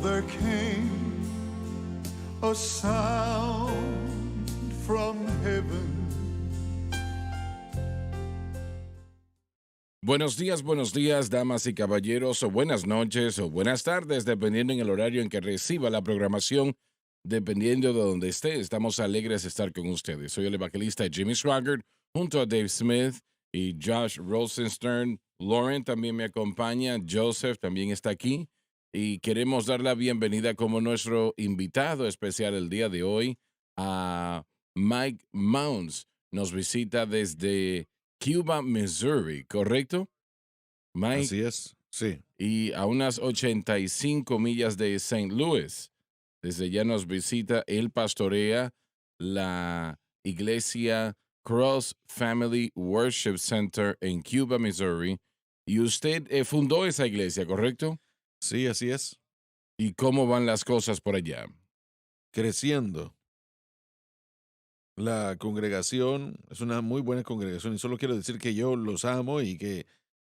there came a sound from heaven. Buenos días, damas y caballeros, o buenas noches, o buenas tardes, dependiendo en el horario en que reciba la programación, dependiendo de donde esté. Estamos alegres de estar con ustedes. Soy el evangelista Jimmy Swaggart, junto a Dave Smith y Josh Rosenstern. Lauren también me acompaña, Joseph también está aquí, y queremos dar la bienvenida como nuestro invitado especial el día de hoy a Mike Mounds. Nos visita desde Cuba, Missouri, ¿correcto? Mike, Así es, sí. y a unas 85 millas de St. Louis. Desde allá nos visita, él pastorea la iglesia Cross Family Worship Center en Cuba, Missouri. Y usted fundó esa iglesia, ¿correcto? Sí, así es. ¿Y cómo van las cosas por allá? Creciendo. La congregación es una muy buena congregación y solo quiero decir que yo los amo y que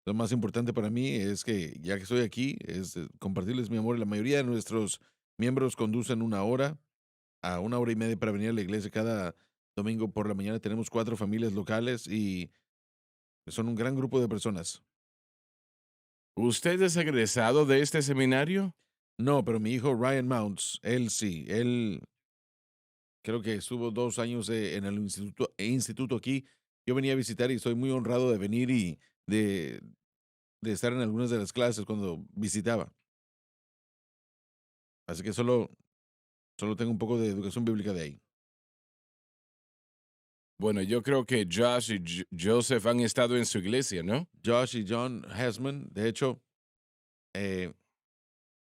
lo más importante para mí es que ya que estoy aquí, es compartirles mi amor. La mayoría de nuestros miembros conducen una hora a una hora y media para venir a la iglesia cada domingo por la mañana. Tenemos 4 familias locales y son un gran grupo de personas. ¿Usted es egresado de este seminario? No, pero mi hijo Ryan Mounts, él sí, él creo que estuvo 2 años, en el instituto aquí. Yo venía a visitar y estoy muy honrado de venir y de de estar en algunas de las clases cuando visitaba. Así que solo tengo un poco de educación bíblica de ahí. Bueno, yo creo que Josh y Joseph han estado en su iglesia, ¿no? Josh y John Hesman, de hecho, eh,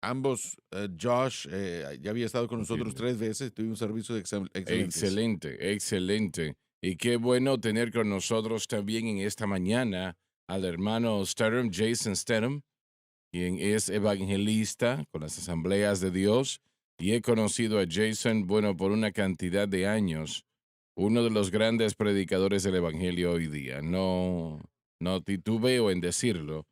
ambos, Josh, ya había estado con nosotros Entiendo. 3 veces, tuvimos servicios excelentes. Excelente, excelente. Y qué bueno tener con nosotros también en esta mañana al hermano Stedham, Jason Stedham, quien es evangelista con las Asambleas de Dios. Y he conocido a Jason, bueno, por una cantidad de años, uno de los grandes predicadores del Evangelio hoy día. No titubeo en decirlo.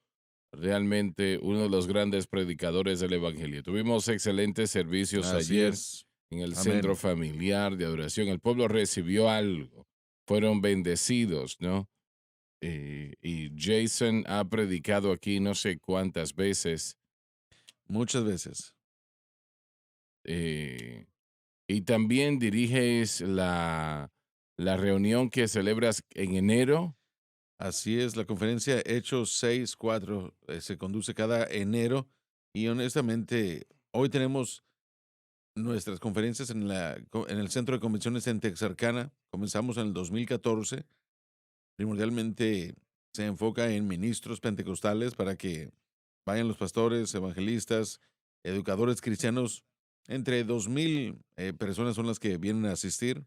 Realmente uno de los grandes predicadores del Evangelio. Tuvimos excelentes servicios Así ayer es. en el centro Amén. familiar de adoración. El pueblo recibió algo, fueron bendecidos, ¿no? Y Jason ha predicado aquí no sé cuántas veces, Muchas veces. eh, y también diriges la reunión que celebras en enero. Así es, la conferencia Hechos 6:4 se conduce cada enero y honestamente, hoy tenemos nuestras conferencias en el Centro de Convenciones en Texarkana. Comenzamos en el 2014. Primordialmente se enfoca en ministros pentecostales para que vayan los pastores, evangelistas, educadores cristianos. Entre 2,000 personas son las que vienen a asistir.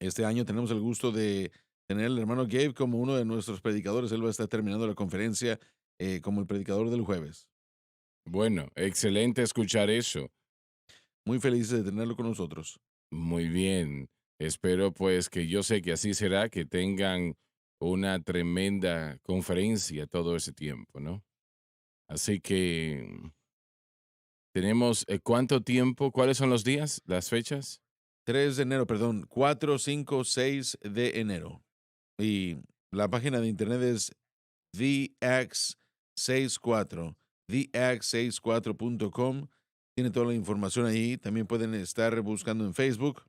Este año tenemos el gusto de tener al hermano Gabe como uno de nuestros predicadores. Él va a estar terminando la conferencia como el predicador del jueves. Bueno, excelente escuchar eso. Muy felices de tenerlo con nosotros. Muy bien. Espero pues que yo sé que así será, que tengan una tremenda conferencia todo ese tiempo, ¿no? Así que tenemos, ¿cuánto tiempo? ¿Cuáles son los días, las fechas? 3 de enero, perdón, 4, 5, 6 de enero. Y la página de internet es TheX64, TheX64.com. Tiene toda la información ahí. También pueden estar buscando en Facebook.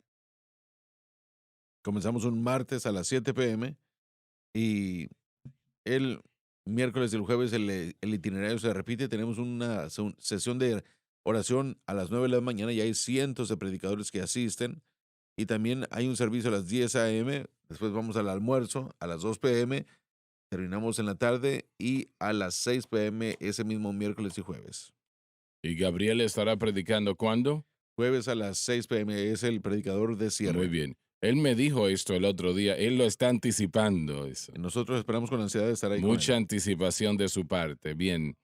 Comenzamos un martes a las 7 p.m. y el miércoles y el jueves el itinerario se repite. Tenemos una sesión de oración a las 9 de la mañana y hay cientos de predicadores que asisten. Y también hay un servicio a las 10 a.m. Después vamos al almuerzo a las 2 p.m. Terminamos en la tarde y a las 6 p.m. ese mismo miércoles y jueves. ¿Y Gabriel estará predicando cuándo? Jueves a las 6 p.m. es el predicador de Muy cierre. bien. Él me dijo esto el otro día, él lo está anticipando eso. Nosotros esperamos con ansiedad de estar ahí con Mucha él. anticipación de su parte. Bien,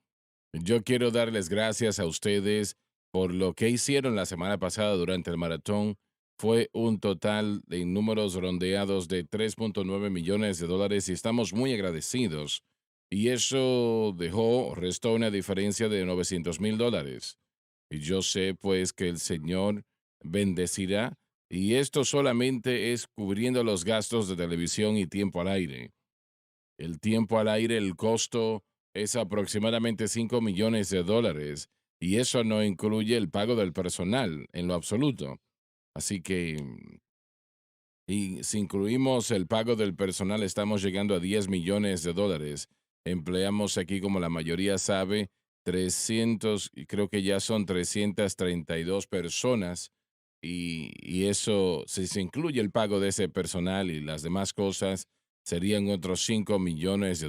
yo quiero darles gracias a ustedes por lo que hicieron la semana pasada durante el maratón. Fue un total de números rondeados de 3.9 millones de dólares y estamos muy agradecidos. Y eso restó una diferencia de $900,000. Y yo sé pues que el Señor bendecirá y esto solamente es cubriendo los gastos de televisión y tiempo al aire. El tiempo al aire, el costo es aproximadamente $5 millones y eso no incluye el pago del personal en lo absoluto. Así que, y si incluimos el pago del personal, estamos llegando a $10 millones. Empleamos aquí, como la mayoría sabe, 300, y creo que ya son 332 personas, y eso, si se incluye el pago de ese personal y las demás cosas, serían otros $5 millones,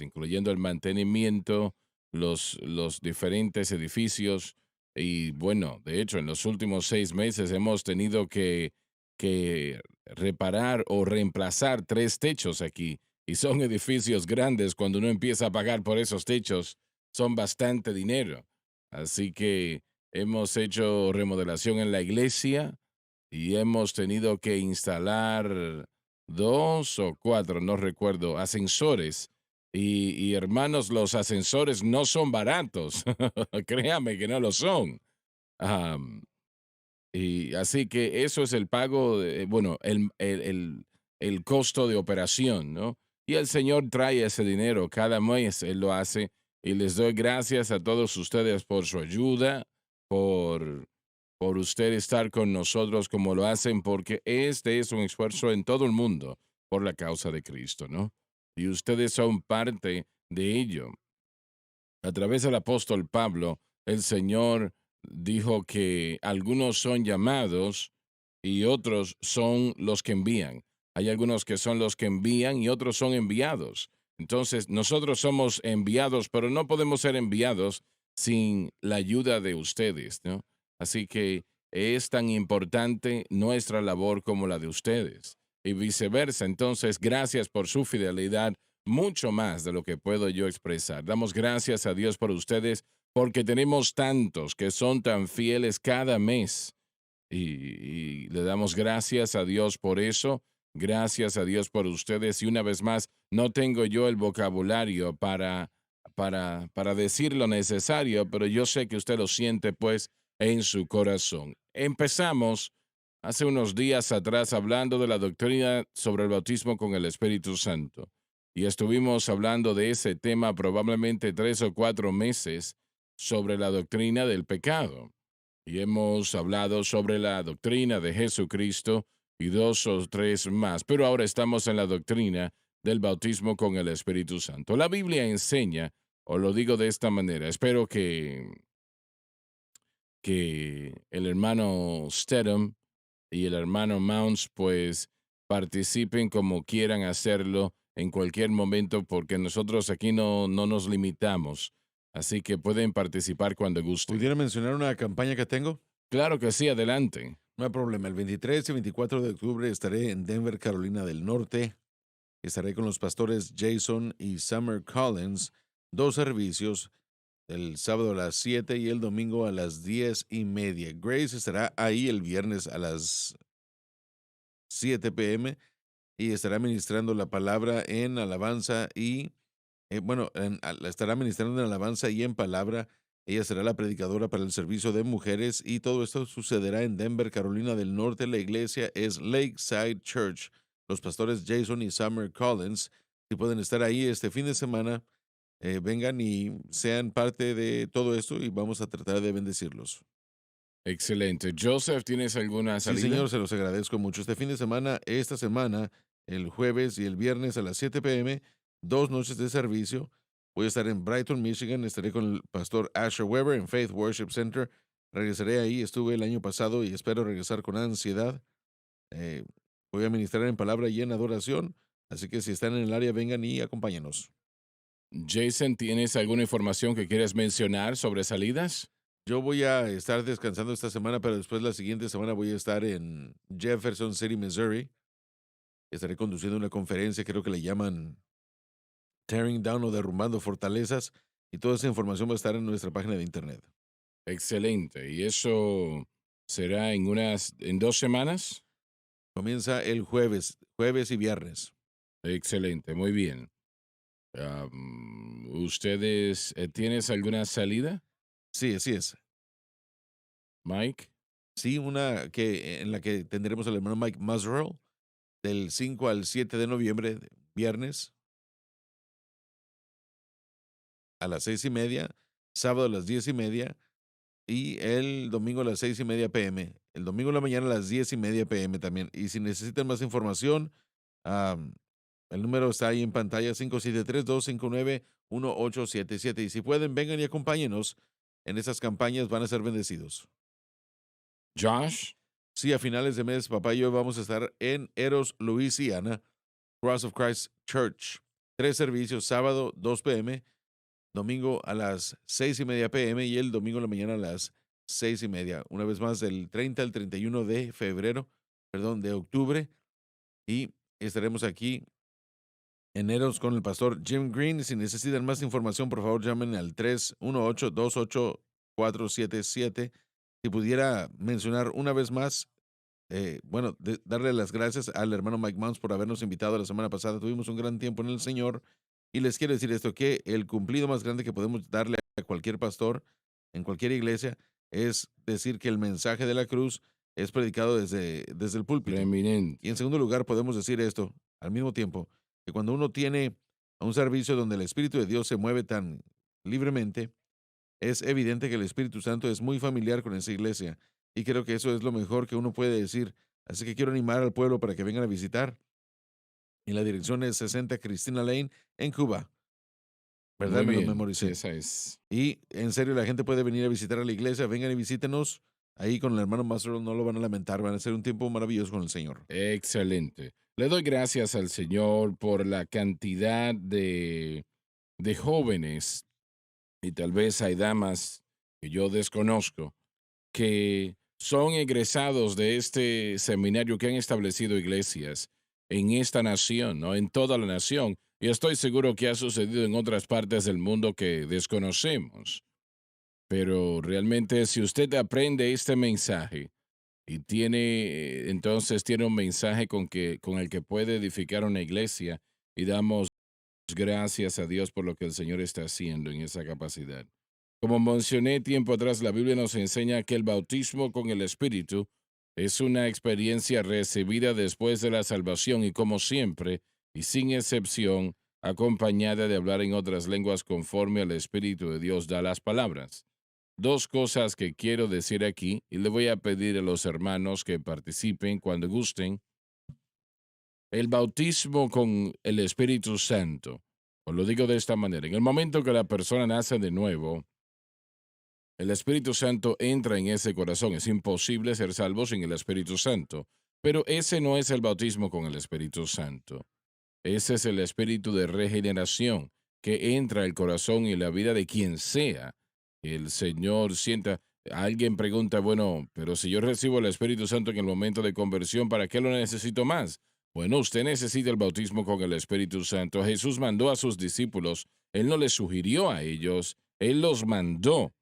incluyendo el mantenimiento, los diferentes edificios. Y bueno, de hecho, en los últimos 6 meses hemos tenido que reparar o reemplazar 3 techos aquí. Y son edificios grandes. Cuando uno empieza a pagar por esos techos, son bastante dinero. Así que hemos hecho remodelación en la iglesia y hemos tenido que instalar 2 o 4, no recuerdo, ascensores. Y hermanos, los ascensores no son baratos. Créame que no lo son. Am, y así que eso es el pago, bueno, el costo de operación, ¿no? Y el Señor trae ese dinero cada mes, Él lo hace. Y les doy gracias a todos ustedes por su ayuda, por, por usted estar con nosotros como lo hacen, porque este es un esfuerzo en todo el mundo por la causa de Cristo, ¿no? Y ustedes son parte de ello. A través del apóstol Pablo, el Señor dijo que algunos son llamados y otros son los que envían. Hay algunos que son los que envían y otros son enviados. Entonces, nosotros somos enviados, pero no podemos ser enviados sin la ayuda de ustedes, ¿no? Así que es tan importante nuestra labor como la de ustedes y viceversa. Entonces, gracias por su fidelidad mucho más de lo que puedo yo expresar. Damos gracias a Dios por ustedes porque tenemos tantos que son tan fieles cada mes y le damos gracias a Dios por eso. Gracias a Dios por ustedes y una vez más, no tengo yo el vocabulario para decir lo necesario, pero yo sé que usted lo siente pues en su corazón. Empezamos hace unos días atrás hablando de la doctrina sobre el bautismo con el Espíritu Santo. Y estuvimos hablando de ese tema probablemente 3 o 4 meses sobre la doctrina del pecado. Y hemos hablado sobre la doctrina de Jesucristo y 2 o 3 más. Pero ahora estamos en la doctrina del bautismo con el Espíritu Santo. La Biblia enseña, o lo digo de esta manera, espero que el hermano Stedham y el hermano Mounts pues participen como quieran hacerlo en cualquier momento porque nosotros aquí no nos limitamos. Así que pueden participar cuando gusten. ¿Pudiera mencionar una campaña que tengo? Claro que sí, adelante. No hay problema. El 23 y 24 de octubre estaré en Denver, Carolina del Norte. Estaré con los pastores Jason y Summer Collins, 2 servicios, el sábado a las 7 y el domingo a las 10:30. Grace estará ahí el viernes a las 7 p.m. y estará ministrando la palabra en alabanza y, la estará ministrando en alabanza y en palabra. Ella será la predicadora para el servicio de mujeres y todo esto sucederá en Denver, Carolina del Norte. La iglesia es Lakeside Church. Los pastores Jason y Summer Collins, si pueden estar ahí este fin de semana, vengan y sean parte de todo esto y vamos a tratar de bendecirlos. Excelente. Joseph, ¿tienes alguna Sí, salida? señor, se los agradezco mucho. Este fin de semana, esta semana, el jueves y el viernes a las 7 p.m., 2 noches de servicio. Voy a estar en Brighton, Michigan. Estaré con el pastor Asher Weber en Faith Worship Center. Regresaré ahí. Estuve el año pasado y espero regresar con ansiedad. Eh, Voy a ministrar en palabra y en adoración. Así que si están en el área, vengan y acompáñanos. Jason, ¿tienes alguna información que quieras mencionar sobre salidas? Yo voy a estar descansando esta semana, pero después la siguiente semana voy a estar en Jefferson City, Missouri. Estaré conduciendo una conferencia, creo que le llaman Tearing Down o Derrumbando Fortalezas, y toda esa información va a estar en nuestra página de internet. Excelente. ¿Y eso será en 2 semanas? Comienza el jueves y viernes. Excelente, muy bien. ¿Ustedes tienes alguna salida? Sí, así es. Mike. Sí, en la que tendremos al hermano Mike Musrell del 5 al 7 de noviembre, viernes a las 6:30, sábado a las 10:30 y el domingo a las 6:30 p.m. El domingo en la mañana a las 10:30 p.m. también. Y si necesitan más información, am, el número está ahí en pantalla, 573-259-1877. Y si pueden, vengan y acompáñenos en esas campañas, van a ser bendecidos. Josh. Sí, a finales de mes, papá y yo vamos a estar en Eros, Louisiana, Cross of Christ Church. 3 servicios, sábado 2 p.m., domingo a las 6:30 p.m. y el domingo en la mañana a las 6:30. Una vez más, del 30 al 31 de febrero, perdón, de octubre. Y estaremos aquí en Eros con el pastor Jim Green. Si necesitan más información, por favor, llamen al 318-28477. Si pudiera mencionar una vez más, darle las gracias al hermano Mike Mounts por habernos invitado la semana pasada. Tuvimos un gran tiempo en el Señor y les quiero decir esto, que el cumplido más grande que podemos darle a cualquier pastor en cualquier iglesia es decir que el mensaje de la cruz es predicado desde el púlpito. Preeminente. Y en segundo lugar, podemos decir esto al mismo tiempo, que cuando uno tiene un servicio donde el Espíritu de Dios se mueve tan libremente, es evidente que el Espíritu Santo es muy familiar con esa iglesia. Y creo que eso es lo mejor que uno puede decir. Así que quiero animar al pueblo para que vengan a visitar. Y la dirección es 60 Christina Lane en Cuba. ¿Verdad? Muy Me lo bien. Sí, memoricé. esa es. Y en serio, la gente puede venir a visitar a la iglesia. Vengan y visítenos. Ahí con el hermano Master no lo van a lamentar. Van a ser un tiempo maravilloso con el Señor. Excelente. Le doy gracias al Señor por la cantidad de jóvenes, y tal vez hay damas que yo desconozco, que son egresados de este seminario, que han establecido iglesias en esta nación, ¿no? En toda la nación. Y estoy seguro que ha sucedido en otras partes del mundo que desconocemos. Pero realmente, si usted aprende este mensaje y entonces tiene un mensaje con el que puede edificar una iglesia, y damos gracias a Dios por lo que el Señor está haciendo en esa capacidad. Como mencioné tiempo atrás, la Biblia nos enseña que el bautismo con el Espíritu es una experiencia recibida después de la salvación y, como siempre, y sin excepción, acompañada de hablar en otras lenguas conforme al Espíritu de Dios da las palabras. Dos cosas que quiero decir aquí, y le voy a pedir a los hermanos que participen cuando gusten. El bautismo con el Espíritu Santo, os lo digo de esta manera: en el momento que la persona nace de nuevo, el Espíritu Santo entra en ese corazón. Es imposible ser salvo sin el Espíritu Santo, pero ese no es el bautismo con el Espíritu Santo. Ese es el espíritu de regeneración que entra al corazón y la vida de quien sea. El Señor sienta. Alguien pregunta, bueno, pero si yo recibo el Espíritu Santo en el momento de conversión, ¿para qué lo necesito más? Bueno, usted necesita el bautismo con el Espíritu Santo. Jesús mandó a sus discípulos. Él no les sugirió a ellos. Él los mandó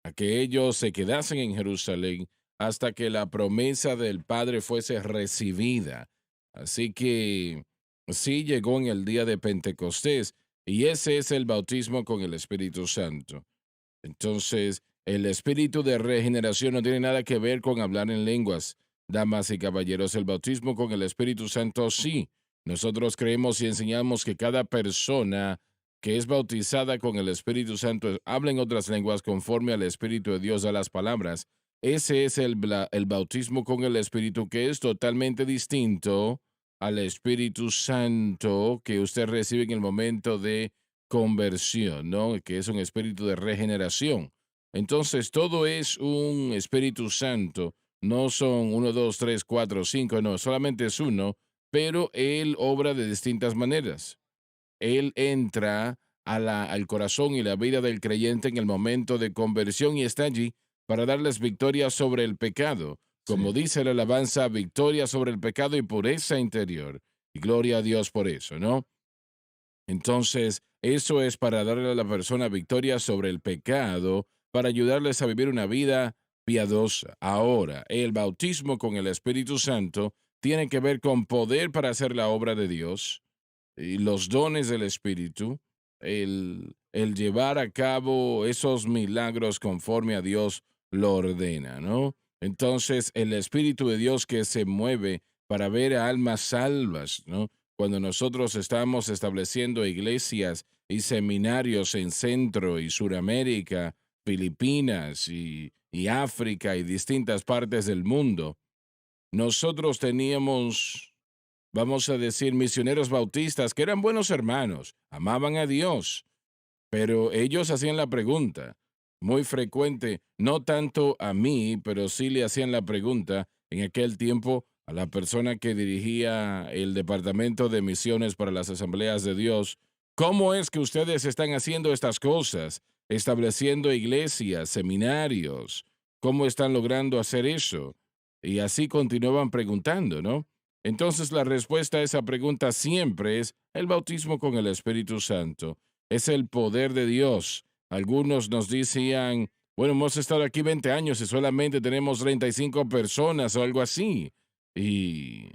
a que ellos se quedasen en Jerusalén hasta que la promesa del Padre fuese recibida. Así que sí llegó en el día de Pentecostés, y ese es el bautismo con el Espíritu Santo. Entonces, el espíritu de regeneración no tiene nada que ver con hablar en lenguas. Damas y caballeros, el bautismo con el Espíritu Santo sí. Nosotros creemos y enseñamos que cada persona que es bautizada con el Espíritu Santo habla en otras lenguas conforme al Espíritu de Dios a las palabras. Ese es el bautismo con el Espíritu, que es totalmente distinto al Espíritu Santo que usted recibe en el momento de conversión, ¿no? Que es un espíritu de regeneración. Entonces, todo es un Espíritu Santo. No son 1, 2, 3, 4, 5, no, solamente es uno, pero Él obra de distintas maneras. Él entra al corazón y la vida del creyente en el momento de conversión y está allí para darles victoria sobre el pecado. Como Sí. dice la alabanza, victoria sobre el pecado y pureza interior. Y gloria a Dios por eso, ¿no? Entonces, eso es para darle a la persona victoria sobre el pecado, para ayudarles a vivir una vida piadosa. Ahora, el bautismo con el Espíritu Santo tiene que ver con poder para hacer la obra de Dios y los dones del Espíritu, el llevar a cabo esos milagros conforme a Dios lo ordena, ¿no? Entonces, el Espíritu de Dios que se mueve para ver a almas salvas, ¿no? Cuando nosotros estamos estableciendo iglesias y seminarios en Centro y Suramérica, Filipinas y África y distintas partes del mundo, nosotros teníamos, vamos a decir, misioneros bautistas que eran buenos hermanos, amaban a Dios, pero ellos hacían la pregunta, muy frecuente, no tanto a mí, pero sí le hacían la pregunta en aquel tiempo a la persona que dirigía el Departamento de Misiones para las Asambleas de Dios, ¿cómo es que ustedes están haciendo estas cosas? Estableciendo iglesias, seminarios, ¿cómo están logrando hacer eso? Y así continuaban preguntando, ¿no? Entonces la respuesta a esa pregunta siempre es el bautismo con el Espíritu Santo. Es el poder de Dios. Algunos nos decían, bueno, hemos estado aquí 20 años y solamente tenemos 35 personas o algo así. Y,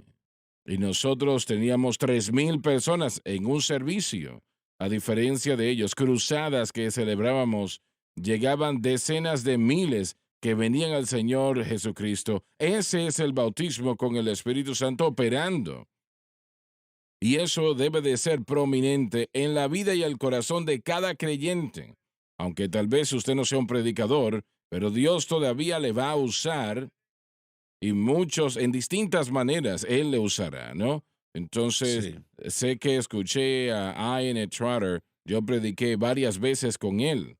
y nosotros teníamos 3,000 personas en un servicio. A diferencia de ellos, cruzadas que celebrábamos, llegaban decenas de miles que venían al Señor Jesucristo. Ese es el bautismo con el Espíritu Santo operando. Y eso debe de ser prominente en la vida y el corazón de cada creyente. Aunque tal vez usted no sea un predicador, pero Dios todavía le va a usar y muchos en distintas maneras Él le usará, ¿no? Entonces, Sí. sé que escuché a Ian Trotter, yo prediqué varias veces con él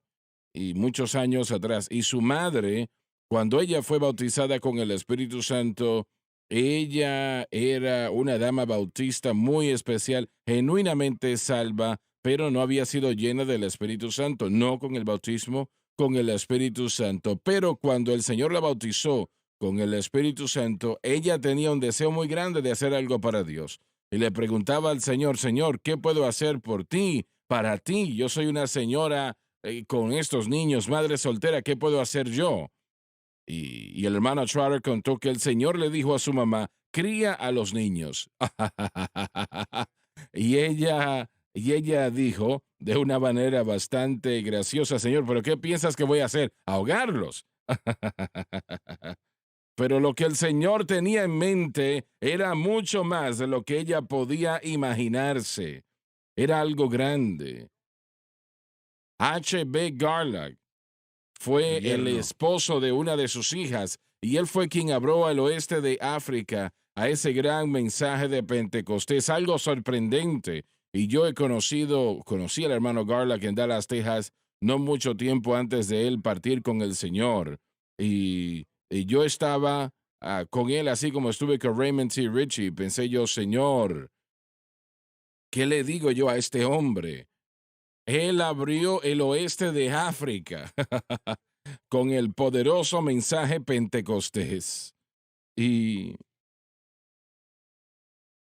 y muchos años atrás. Y su madre, cuando ella fue bautizada con el Espíritu Santo, ella era una dama bautista muy especial, genuinamente salva, pero no había sido llena del Espíritu Santo, no con el bautismo, con el Espíritu Santo. Pero cuando el Señor la bautizó con el Espíritu Santo, ella tenía un deseo muy grande de hacer algo para Dios. Y le preguntaba al Señor, Señor, ¿qué puedo hacer por ti, para ti? Yo soy una señora con estos niños, madre soltera, ¿qué puedo hacer yo? Y el hermano Trotter contó que el Señor le dijo a su mamá, cría a los niños. y ella dijo de una manera bastante graciosa, Señor, ¿pero qué piensas que voy a hacer? ¿Ahogarlos? Pero lo que el Señor tenía en mente era mucho más de lo que ella podía imaginarse. Era algo grande. H.B. Garland fue el Yerno. esposo de una de sus hijas y él fue quien abrió al oeste de África a ese gran mensaje de Pentecostés, algo sorprendente. Y yo conocí al hermano Garland en Dallas, Texas, no mucho tiempo antes de él partir con el Señor. Y yo estaba con él, así como estuve con Raymond T. Ritchie. Pensé yo, Señor, ¿qué le digo yo a este hombre? Él abrió el oeste de África con el poderoso mensaje Pentecostés. Y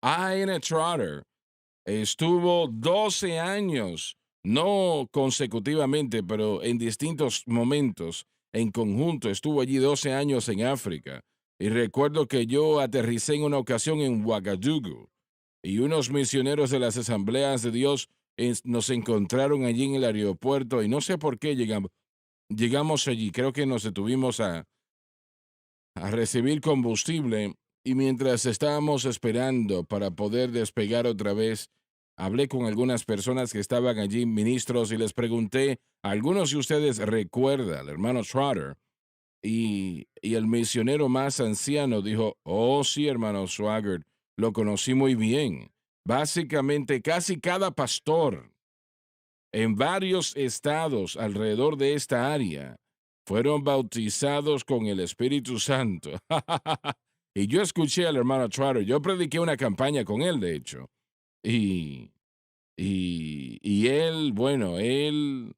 Ian Trotter estuvo 12 años, no consecutivamente, pero en distintos momentos, en conjunto, estuvo allí 12 años en África. Y recuerdo que yo aterricé en una ocasión en Ouagadougou y unos misioneros de las Asambleas de Dios nos encontraron allí en el aeropuerto y no sé por qué llegamos allí. Creo que nos detuvimos a recibir combustible y mientras estábamos esperando para poder despegar otra vez, hablé con algunas personas que estaban allí, ministros, y les pregunté, ¿algunos de ustedes recuerdan al hermano Trotter? Y el misionero más anciano dijo, oh sí, hermano Swaggart, lo conocí muy bien. Básicamente, casi cada pastor en varios estados alrededor de esta área fueron bautizados con el Espíritu Santo. Y yo escuché al hermano Trotter, yo prediqué una campaña con él, de hecho. Y, y él, bueno, él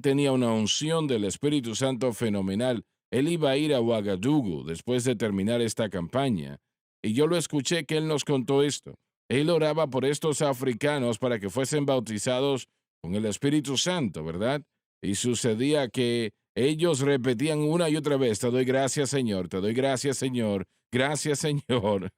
tenía una unción del Espíritu Santo fenomenal. Él iba a ir a Ouagadougou después de terminar esta campaña. Y yo lo escuché que él nos contó esto. Él oraba por estos africanos para que fuesen bautizados con el Espíritu Santo, ¿verdad? Y sucedía que ellos repetían una y otra vez, te doy gracias, Señor, te doy gracias, Señor, gracias, Señor.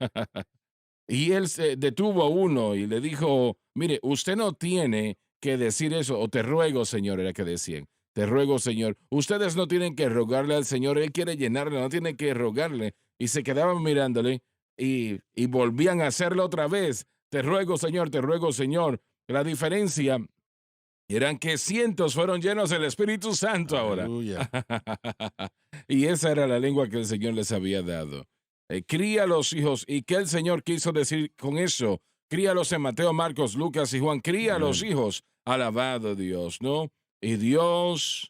Y él se detuvo a uno y le dijo, mire, usted no tiene que decir eso, o te ruego, Señor, era que decían, te ruego, Señor. Ustedes no tienen que rogarle al Señor, Él quiere llenarle, no tienen que rogarle. Y se quedaban mirándole y volvían a hacerlo otra vez. Te ruego, Señor, te ruego, Señor. La diferencia eran que cientos fueron llenos del Espíritu Santo ahora. Aleluya. Y esa era la lengua que el Señor les había dado. Cría a los hijos. ¿Y qué el Señor quiso decir con eso? Críalos en Mateo, Marcos, Lucas y Juan. Cría a los Amén. hijos. Alabado Dios, ¿no? Y Dios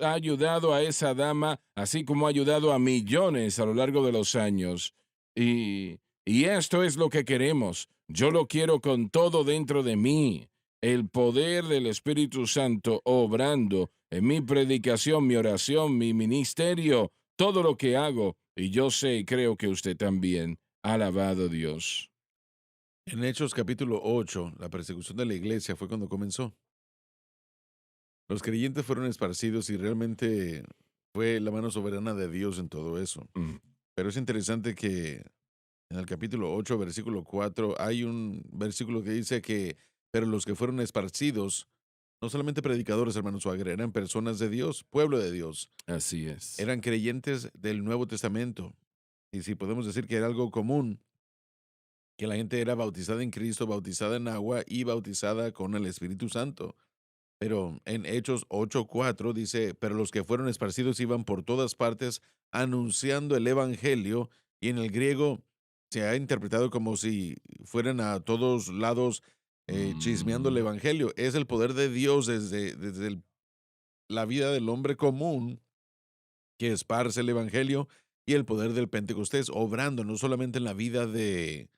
ha ayudado a esa dama, así como ha ayudado a millones a lo largo de los años. Y esto es lo que queremos. Yo lo quiero con todo dentro de mí. El poder del Espíritu Santo obrando en mi predicación, mi oración, mi ministerio, todo lo que hago. Y yo sé y creo que usted también. Alabado Dios. En Hechos capítulo 8, la persecución de la iglesia fue cuando comenzó. Los creyentes fueron esparcidos y realmente fue la mano soberana de Dios en todo eso. Mm. Pero es interesante que en el capítulo 8, versículo 4, hay un versículo que dice que, pero los que fueron esparcidos, no solamente predicadores, hermanos Swagger, eran personas de Dios, pueblo de Dios, Así es. eran creyentes del Nuevo Testamento. Y si podemos decir que era algo común, que la gente era bautizada en Cristo, bautizada en agua y bautizada con el Espíritu Santo. Pero en Hechos 8:4 dice, pero los que fueron esparcidos iban por todas partes anunciando el Evangelio, y en el griego se ha interpretado como si fueran a todos lados chismeando el Mm. Evangelio. Es el poder de Dios desde la vida del hombre común que esparce el Evangelio, y el poder del Pentecostés obrando no solamente en la vida de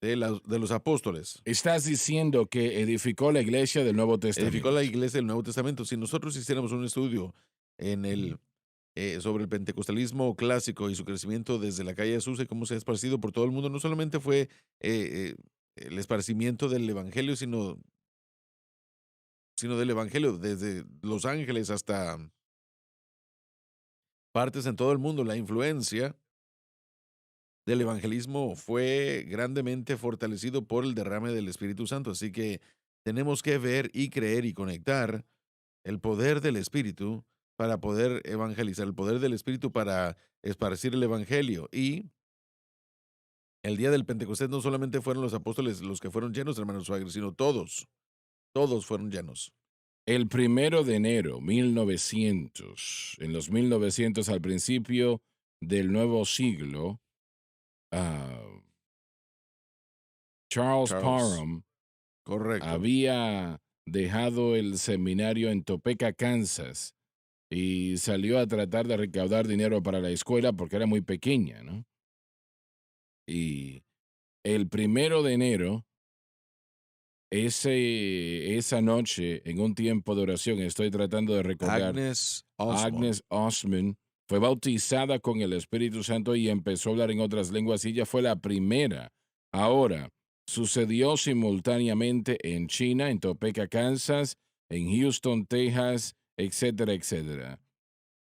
los apóstoles. Estás diciendo que edificó la iglesia del Nuevo Edificó la Testamento. iglesia del Nuevo Testamento. Si nosotros hiciéramos un estudio en Mm. sobre el pentecostalismo clásico y su crecimiento desde la calle Azusa y cómo se ha esparcido por todo el mundo, no solamente fue el esparcimiento del Evangelio, sino del Evangelio desde Los Ángeles hasta partes en todo el mundo. La influencia del evangelismo fue grandemente fortalecido por el derrame del Espíritu Santo. Así que tenemos que ver y creer y conectar el poder del Espíritu para poder evangelizar, el poder del Espíritu para esparcir el Evangelio. Y el día del Pentecostés no solamente fueron los apóstoles los que fueron llenos, hermanos Swagger, sino todos fueron llenos. El 1 de enero 1900, en los 1900 al principio del nuevo siglo, ah, Charles Charles, Parham correcto. había dejado el seminario en Topeka, Kansas, y salió a tratar de recaudar dinero para la escuela porque era muy pequeña, ¿no? Y el 1 de enero, esa noche, en un tiempo de oración, estoy tratando de recordar, Agnes Osmond. Agnes Osman fue bautizada con el Espíritu Santo y empezó a hablar en otras lenguas y ella fue la primera. Ahora, sucedió simultáneamente en China, en Topeka, Kansas, en Houston, Texas, etcétera, etcétera.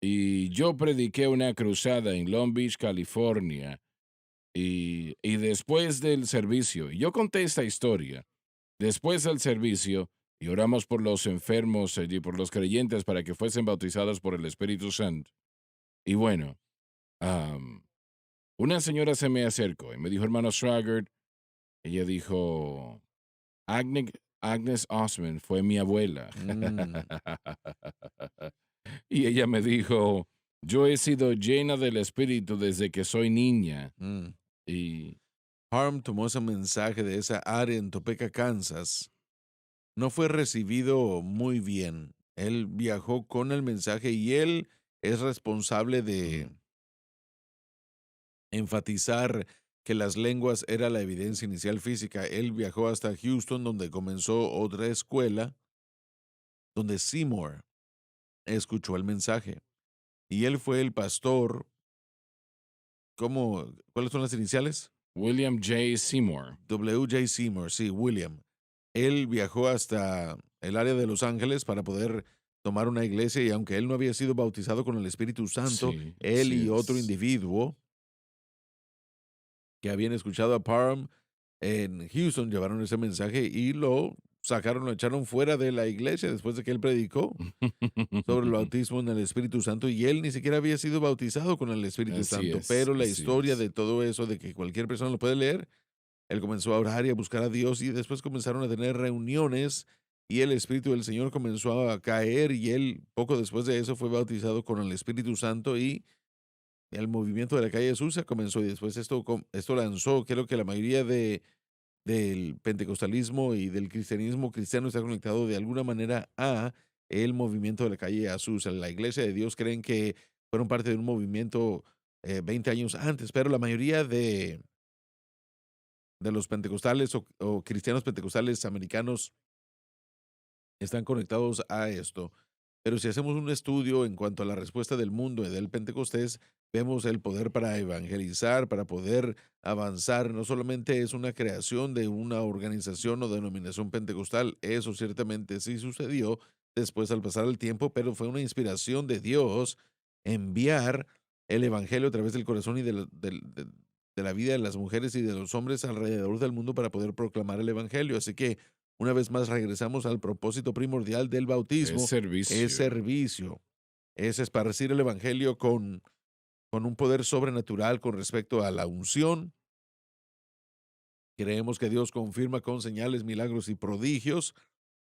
Y yo prediqué una cruzada en Long Beach, California, y después del servicio, y yo conté esta historia, después del servicio, y oramos por los enfermos y por los creyentes para que fuesen bautizados por el Espíritu Santo. Y bueno, am, una señora se me acercó y me dijo, hermano Schwager, ella dijo, Agnes, Agnes Osman fue mi abuela. Mm, Y ella me dijo, yo he sido llena del Espíritu desde que soy niña. mm. Y Parham tomó ese mensaje de esa área en Topeka, Kansas. No fue recibido muy bien. Él viajó con el mensaje y él es responsable de mm, enfatizar que las lenguas era la evidencia inicial física. Él viajó hasta Houston, donde comenzó otra escuela, donde Seymour escuchó el mensaje. Y él fue el pastor. ¿Cuáles son las iniciales? William J. Seymour. W.J. Seymour, sí, William. Él viajó hasta el área de Los Ángeles para poder tomar una iglesia, y aunque él no había sido bautizado con el Espíritu Santo, Sí, él así y otro es. individuo que habían escuchado a Parham en Houston llevaron ese mensaje y lo lo echaron fuera de la iglesia después de que él predicó sobre el bautismo en el Espíritu Santo y él ni siquiera había sido bautizado con el Espíritu Santo, pero la así historia es. de todo eso, de que cualquier persona lo puede leer, él comenzó a orar y a buscar a Dios y después comenzaron a tener reuniones y el Espíritu del Señor comenzó a caer y él poco después de eso fue bautizado con el Espíritu Santo y el movimiento de la calle Susa comenzó y después esto lanzó, creo que la mayoría del pentecostalismo y del cristianismo cristiano está conectado de alguna manera a el movimiento de la calle Azusa. La Iglesia de Dios creen que fueron parte de un movimiento 20 años antes, pero la mayoría de los pentecostales o cristianos pentecostales americanos están conectados a esto. Pero si hacemos un estudio en cuanto a la respuesta del mundo y del Pentecostés, vemos el poder para evangelizar, para poder avanzar. No solamente es una creación de una organización o denominación pentecostal, eso ciertamente sí sucedió después al pasar el tiempo, pero fue una inspiración de Dios enviar el evangelio a través del corazón y de la vida de las mujeres y de los hombres alrededor del mundo para poder proclamar el evangelio. Así que una vez más regresamos al propósito primordial del Es bautismo, es servicio. servicio, es esparcir el evangelio con un poder sobrenatural con respecto a la unción. Creemos que Dios confirma con señales, milagros y prodigios,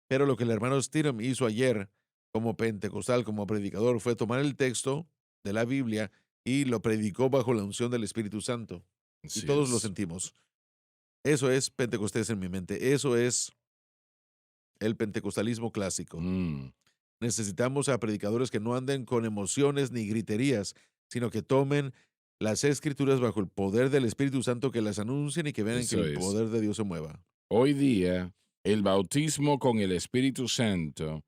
pero lo que el hermano Stidham hizo ayer como pentecostal, como predicador, fue tomar el texto de la Biblia y lo predicó bajo la unción del Espíritu Santo. Y Así todos lo es. sentimos. Eso es Pentecostés en mi mente. Eso es el pentecostalismo clásico. Mm, Necesitamos a predicadores que no anden con emociones ni griterías, sino que tomen las escrituras bajo el poder del Espíritu Santo, que las anuncien y que vean que eso el es. poder de Dios se mueva. Hoy día, el bautismo con el Espíritu Santo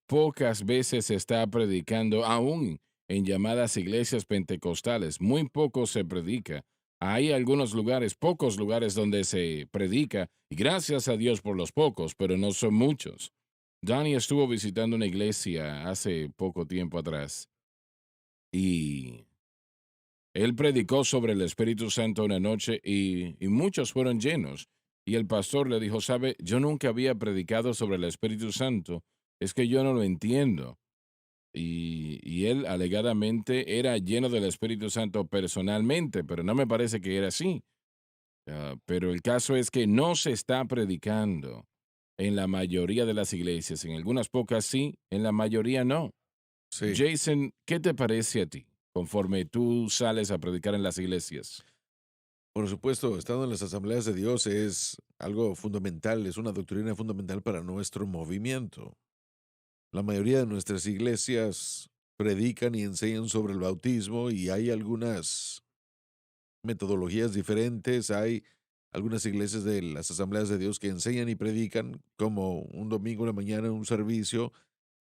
pocas veces se está predicando, aún en llamadas iglesias pentecostales. Muy poco se predica. Hay algunos lugares, pocos lugares donde se predica, y gracias a Dios por los pocos, pero no son muchos. Donnie estuvo visitando una iglesia hace poco tiempo atrás y él predicó sobre el Espíritu Santo una noche y muchos fueron llenos. Y el pastor le dijo, sabe, yo nunca había predicado sobre el Espíritu Santo, es que yo no lo entiendo. Y él alegadamente era lleno del Espíritu Santo personalmente, pero no me parece que era así. Pero el caso es que no se está predicando en la mayoría de las iglesias. En algunas pocas sí, en la mayoría no. Sí, Jason, ¿qué te parece a ti conforme tú sales a predicar en las iglesias? por supuesto, estando en las asambleas de Dios es algo fundamental, es una doctrina fundamental para nuestro movimiento. La mayoría de nuestras iglesias predican y enseñan sobre el bautismo y hay algunas metodologías diferentes. Hay algunas iglesias de las asambleas de Dios que enseñan y predican como un domingo en la mañana un servicio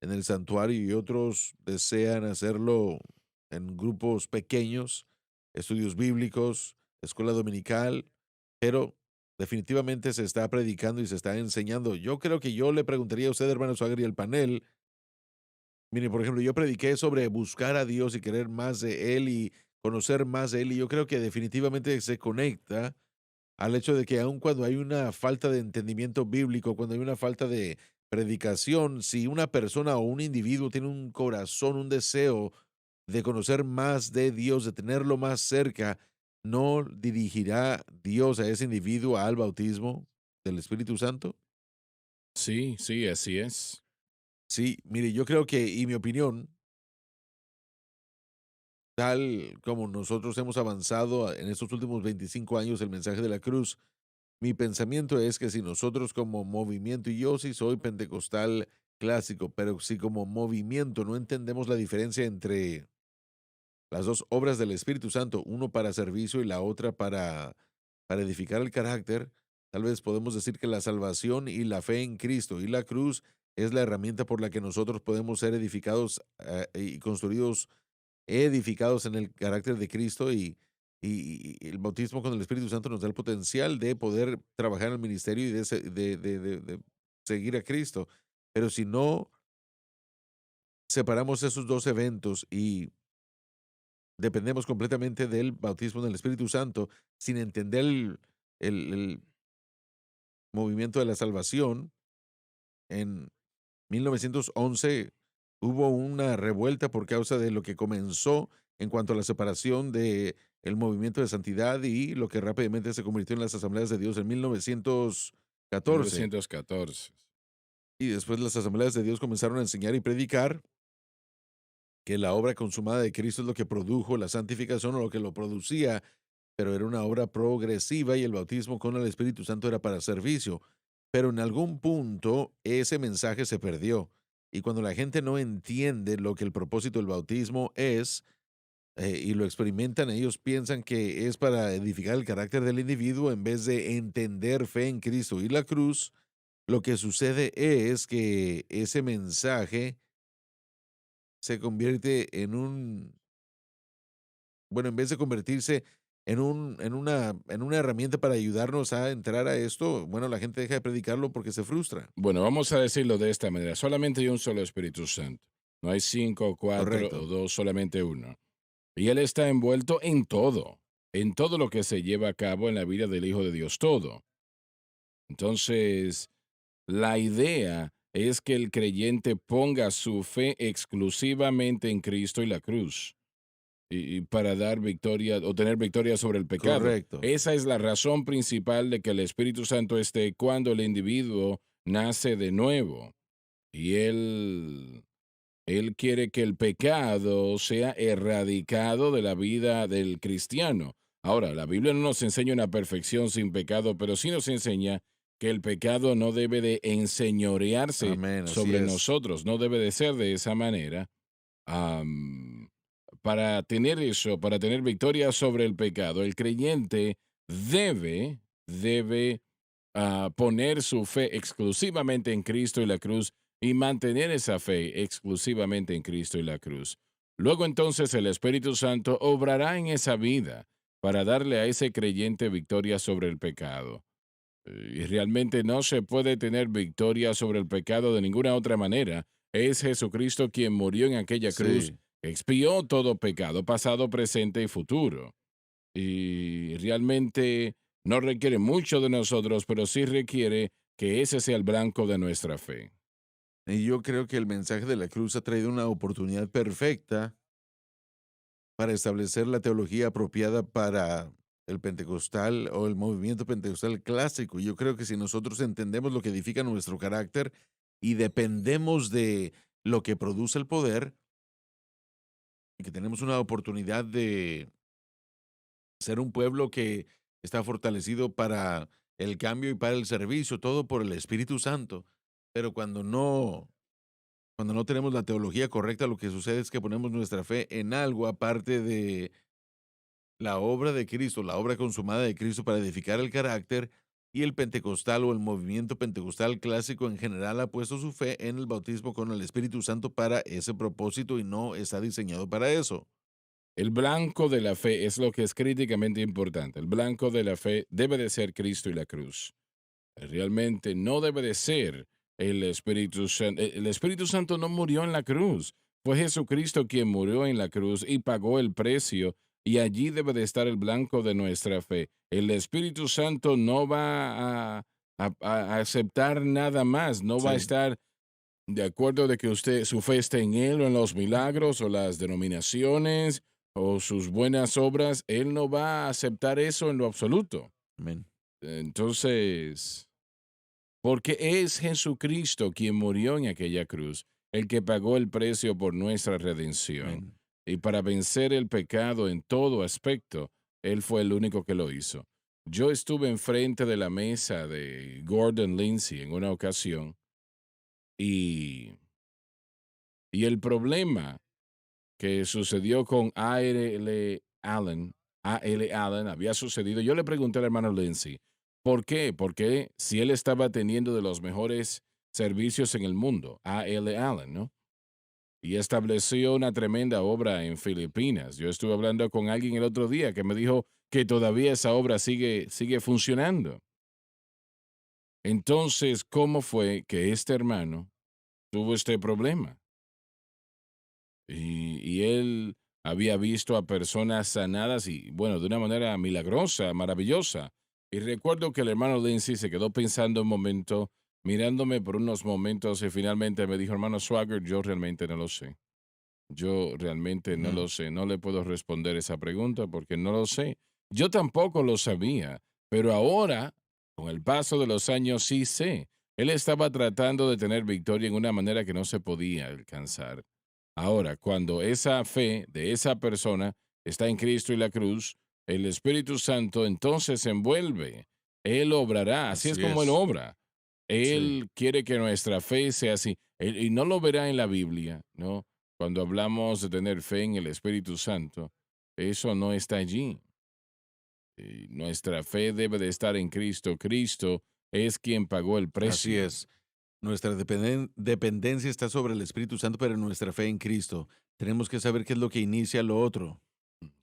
en el santuario y otros desean hacerlo en grupos pequeños, estudios bíblicos, escuela dominical, pero definitivamente se está predicando y se está enseñando. Yo creo que yo le preguntaría a usted, hermano Swagger, y el panel. Mire, por ejemplo, yo prediqué sobre buscar a Dios y querer más de Él y conocer más de Él, y yo creo que definitivamente se conecta al hecho de que aun cuando hay una falta de entendimiento bíblico, cuando hay una falta de predicación, si una persona o un individuo tiene un corazón, un deseo de conocer más de Dios, de tenerlo más cerca, ¿no dirigirá Dios a ese individuo al bautismo del Espíritu Santo? Sí, sí, así es. Sí, mire, yo creo que, y mi opinión, tal como nosotros hemos avanzado en estos últimos 25 años el mensaje de la cruz, mi pensamiento es que si nosotros como movimiento, y yo sí soy pentecostal clásico, pero si como movimiento no entendemos la diferencia entre las dos obras del Espíritu Santo, uno para servicio y la otra para edificar el carácter, tal vez podemos decir que la salvación y la fe en Cristo y la cruz es la herramienta por la que nosotros podemos ser edificados y construidos edificados en el carácter de Cristo y el bautismo con el Espíritu Santo nos da el potencial de poder trabajar en el ministerio y de seguir a Cristo. Pero si no separamos esos dos eventos y dependemos completamente del bautismo del Espíritu Santo sin entender el movimiento de la salvación, en 1911 hubo una revuelta por causa de lo que comenzó en cuanto a la separación de el movimiento de santidad y lo que rápidamente se convirtió en las Asambleas de Dios en 1914. 1914. Y después las Asambleas de Dios comenzaron a enseñar y predicar que la obra consumada de Cristo es lo que produjo la santificación o lo que lo producía, pero era una obra progresiva y el bautismo con el Espíritu Santo era para servicio. Pero en algún punto ese mensaje se perdió. Y cuando la gente no entiende lo que el propósito del bautismo es y lo experimentan, ellos piensan que es para edificar el carácter del individuo en vez de entender fe en Cristo y la cruz. Lo que sucede es que ese mensaje se convierte en bueno, en vez de convertirse en una herramienta para ayudarnos a entrar a esto, bueno, la gente deja de predicarlo porque se frustra. Bueno, vamos a decirlo de esta manera. Solamente hay un solo Espíritu Santo. No hay 5, 4 o Correcto. 2, solamente uno. Y Él está envuelto en todo lo que se lleva a cabo en la vida del Hijo de Dios, todo. Entonces, la idea es que el creyente ponga su fe exclusivamente en Cristo y la cruz, y para dar victoria o tener victoria sobre el pecado. Correcto. Esa es la razón principal de que el Espíritu Santo esté cuando el individuo nace de nuevo. Y él quiere que el pecado sea erradicado de la vida del cristiano. Ahora, la Biblia no nos enseña una perfección sin pecado, pero sí nos enseña que el pecado no debe de enseñorearse Amén, así sobre es. nosotros, no debe de ser de esa manera. Para tener eso, para tener victoria sobre el pecado, el creyente debe poner su fe exclusivamente en Cristo y la cruz y mantener esa fe exclusivamente en Cristo y la cruz. Luego entonces el Espíritu Santo obrará en esa vida para darle a ese creyente victoria sobre el pecado. Y realmente no se puede tener victoria sobre el pecado de ninguna otra manera. Es Jesucristo quien murió en aquella cruz, Sí. expió todo pecado, pasado, presente y futuro. Y realmente no requiere mucho de nosotros, pero sí requiere que ese sea el blanco de nuestra fe. Y yo creo que el mensaje de la cruz ha traído una oportunidad perfecta para establecer la teología apropiada para el pentecostal o el movimiento pentecostal clásico. Yo creo que si nosotros entendemos lo que edifica nuestro carácter y dependemos de lo que produce el poder, y que tenemos una oportunidad de ser un pueblo que está fortalecido para el cambio y para el servicio, todo por el Espíritu Santo. Pero cuando no tenemos la teología correcta, lo que sucede es que ponemos nuestra fe en algo aparte de la obra de Cristo, la obra consumada de Cristo para edificar el carácter, y el pentecostal o el movimiento pentecostal clásico en general ha puesto su fe en el bautismo con el Espíritu Santo para ese propósito y no está diseñado para eso. El blanco de la fe es lo que es críticamente importante. El blanco de la fe debe de ser Cristo y la cruz. Realmente no debe de ser el Espíritu Santo. El Espíritu Santo no murió en la cruz. Fue Jesucristo quien murió en la cruz y pagó el precio. Y allí debe de estar el blanco de nuestra fe. El Espíritu Santo no va a aceptar nada más. No va a Sí. estar de acuerdo de que usted, su fe esté en Él o en los milagros o las denominaciones o sus buenas obras. Él no va a aceptar eso en lo absoluto. Amén. Entonces, porque es Jesucristo quien murió en aquella cruz, el que pagó el precio por nuestra redención. Amén. Y para vencer el pecado en todo aspecto, Él fue el único que lo hizo. Yo estuve enfrente de la mesa de Gordon Lindsay en una ocasión y, y el problema que sucedió con A.L. Allen había sucedido. Yo le pregunté al hermano Lindsay, ¿por qué? Porque si él estaba teniendo de los mejores servicios en el mundo, A.L. Allen, ¿no? Y estableció una tremenda obra en Filipinas. Yo estuve hablando con alguien el otro día que me dijo que todavía esa obra sigue funcionando. Entonces, ¿cómo fue que este hermano tuvo este problema? Y él había visto a personas sanadas y, bueno, de una manera milagrosa, maravillosa. Y recuerdo que el hermano Lindsay se quedó pensando un momento mirándome por unos momentos y finalmente me dijo, hermano Swagger, yo realmente no lo sé. Yo realmente no Ujú. lo sé. No le puedo responder esa pregunta porque no lo sé. Yo tampoco lo sabía, pero ahora, con el paso de los años, sí sé. Él estaba tratando de tener victoria en una manera que no se podía alcanzar. Ahora, cuando esa fe de esa persona está en Cristo y la cruz, el Espíritu Santo entonces se envuelve. Él obrará, así es Así como Él es. obra. Sí, Él quiere que nuestra fe sea así. Y no lo verá en la Biblia, ¿no? Cuando hablamos de tener fe en el Espíritu Santo, eso no está allí. Nuestra fe debe de estar en Cristo. Cristo es quien pagó el así precio. es. Nuestra dependencia está sobre el Espíritu Santo, pero nuestra fe en Cristo. Tenemos que saber qué es lo que inicia lo otro.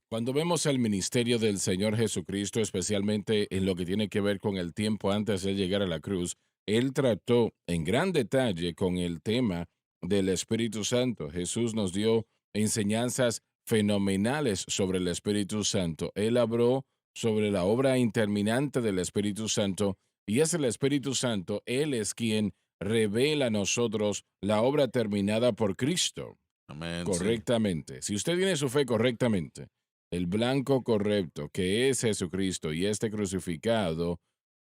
Cuando vemos el ministerio del Señor Jesucristo, especialmente en lo que tiene que ver con el tiempo antes de llegar a la cruz, Él trató en gran detalle con el tema del Espíritu Santo. Jesús nos dio enseñanzas fenomenales sobre el Espíritu Santo. Él habló sobre la obra interminante del Espíritu Santo y es el Espíritu Santo, Él es quien revela a nosotros la obra terminada por Cristo Amén, sí. correctamente. Si usted tiene su fe correctamente, el blanco correcto, que es Jesucristo y este crucificado,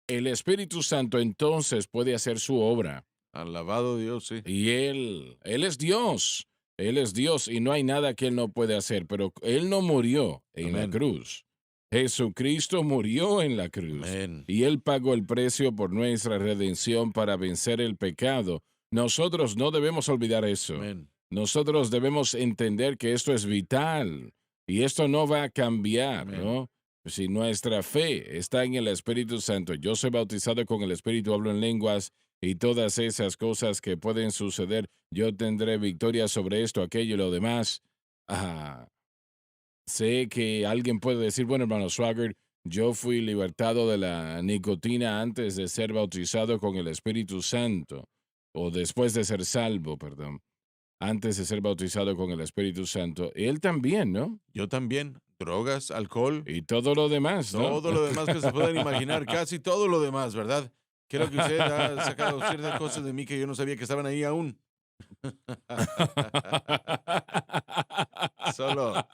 el Espíritu Santo entonces puede hacer su obra. Alabado Dios, sí. Y Él es Dios. Él es Dios y no hay nada que Él no puede hacer, pero Él no murió en la Amén. cruz. Jesucristo murió en la cruz Amén. y Él pagó el precio por nuestra redención para vencer el pecado. Nosotros no debemos olvidar eso. Amén. Nosotros debemos entender que esto es vital y esto no va a cambiar, Amén. ¿no? Si nuestra fe está en el Espíritu Santo, yo soy bautizado con el Espíritu, hablo en lenguas, y todas esas cosas que pueden suceder, yo tendré victoria sobre esto, aquello y lo demás. Ah, sé que alguien puede decir, bueno, hermano Swagger, yo fui libertado de la nicotina antes de ser bautizado con el Espíritu Santo, o después de ser salvo, perdón, antes de ser bautizado con el Espíritu Santo. Él también, ¿no? Yo también. Drogas, alcohol, Y todo lo demás, ¿no? todo lo demás que se pueden imaginar, casi todo lo demás, ¿verdad? Creo que usted ha sacado ciertas cosas de mí que yo no sabía que estaban ahí aún. Solo,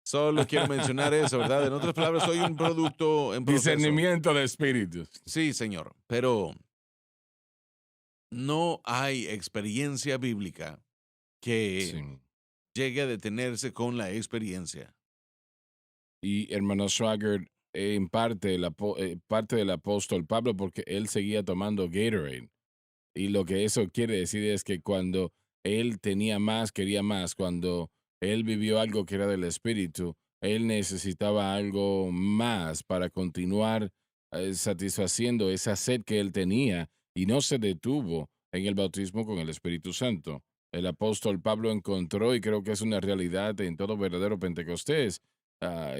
solo quiero mencionar eso, ¿verdad? En otras palabras, soy un producto en proceso. Discernimiento de espíritus. Sí, señor, pero no hay experiencia bíblica que Sí. llegue a detenerse con la experiencia. Y hermano Swagger, en parte, parte del apóstol Pablo, porque él seguía tomando Gatorade. Y lo que eso quiere decir es que cuando él tenía más, quería más. Cuando él vivió algo que era del Espíritu, él necesitaba algo más para continuar satisfaciendo esa sed que él tenía y no se detuvo en el bautismo con el Espíritu Santo. El apóstol Pablo encontró, y creo que es una realidad en todo verdadero Pentecostés,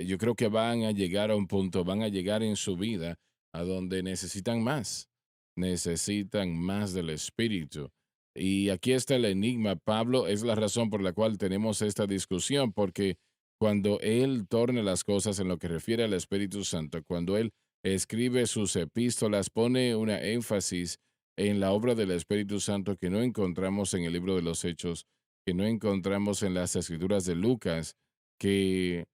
yo creo que van a llegar a un punto, van a llegar en su vida a donde necesitan más del Espíritu. Y aquí está el enigma. Pablo es la razón por la cual tenemos esta discusión, porque cuando él torna las cosas en lo que refiere al Espíritu Santo, cuando él escribe sus epístolas, pone una énfasis en la obra del Espíritu Santo que no encontramos en el libro de los Hechos, que no encontramos en las escrituras de Lucas, que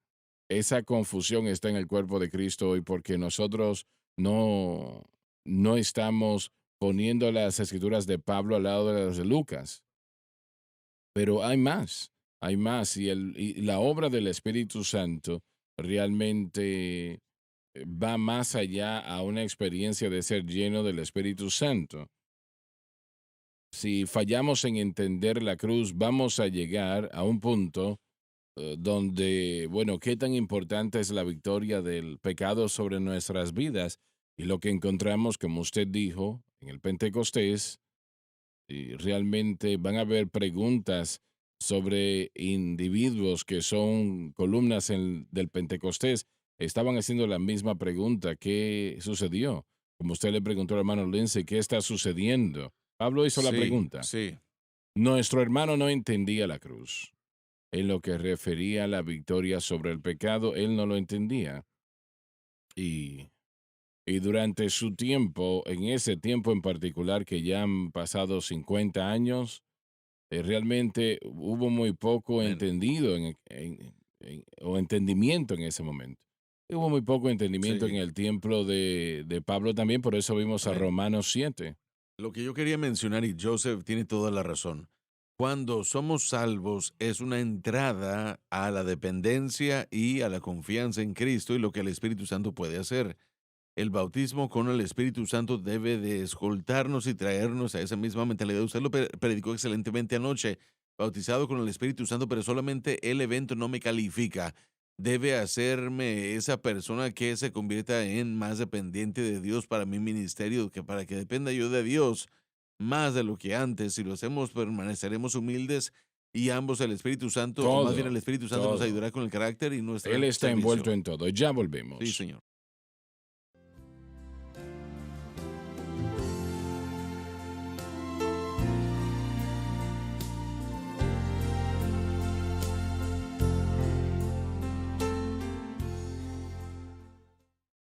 esa confusión está en el cuerpo de Cristo hoy porque nosotros no, no estamos poniendo las escrituras de Pablo al lado de las de Lucas, pero hay más y la obra del Espíritu Santo realmente va más allá a una experiencia de ser lleno del Espíritu Santo. Si fallamos en entender la cruz, vamos a llegar a un punto donde, bueno, qué tan importante es la victoria del pecado sobre nuestras vidas. Y lo que encontramos, como usted dijo, en el Pentecostés, y realmente van a haber preguntas sobre individuos que son columnas del Pentecostés. Estaban haciendo la misma pregunta, ¿qué sucedió? Como usted le preguntó al hermano Lindsay, ¿qué está sucediendo? Pablo hizo la Sí, pregunta. sí. Nuestro hermano no entendía la cruz. En lo que refería a la victoria sobre el pecado, él no lo entendía. Y Y durante su tiempo, en ese tiempo en particular, que ya han pasado 50 años, realmente hubo muy poco Amén. entendido o entendimiento en ese momento. Hubo muy poco entendimiento en Sí, el tiempo de Pablo también, por eso vimos a amén. Romanos 7. Lo que yo quería mencionar, y Joseph tiene toda la razón, cuando somos salvos es una entrada a la dependencia y a la confianza en Cristo y lo que el Espíritu Santo puede hacer. El bautismo con el Espíritu Santo debe de escoltarnos y traernos a esa misma mentalidad. Usted lo predicó excelentemente anoche. Bautizado con el Espíritu Santo, pero solamente el evento no me califica. Debe hacerme esa persona que se convierta en más dependiente de Dios para mi ministerio, que para que dependa yo de Dios más de lo que antes. Si lo hacemos, permaneceremos humildes y ambos el Espíritu Santo, o más bien el Todo, Espíritu Santo nos todo. ayudará con el carácter y Él nuestro está envuelto servicio. en todo. Ya Sí, volvemos. Señor.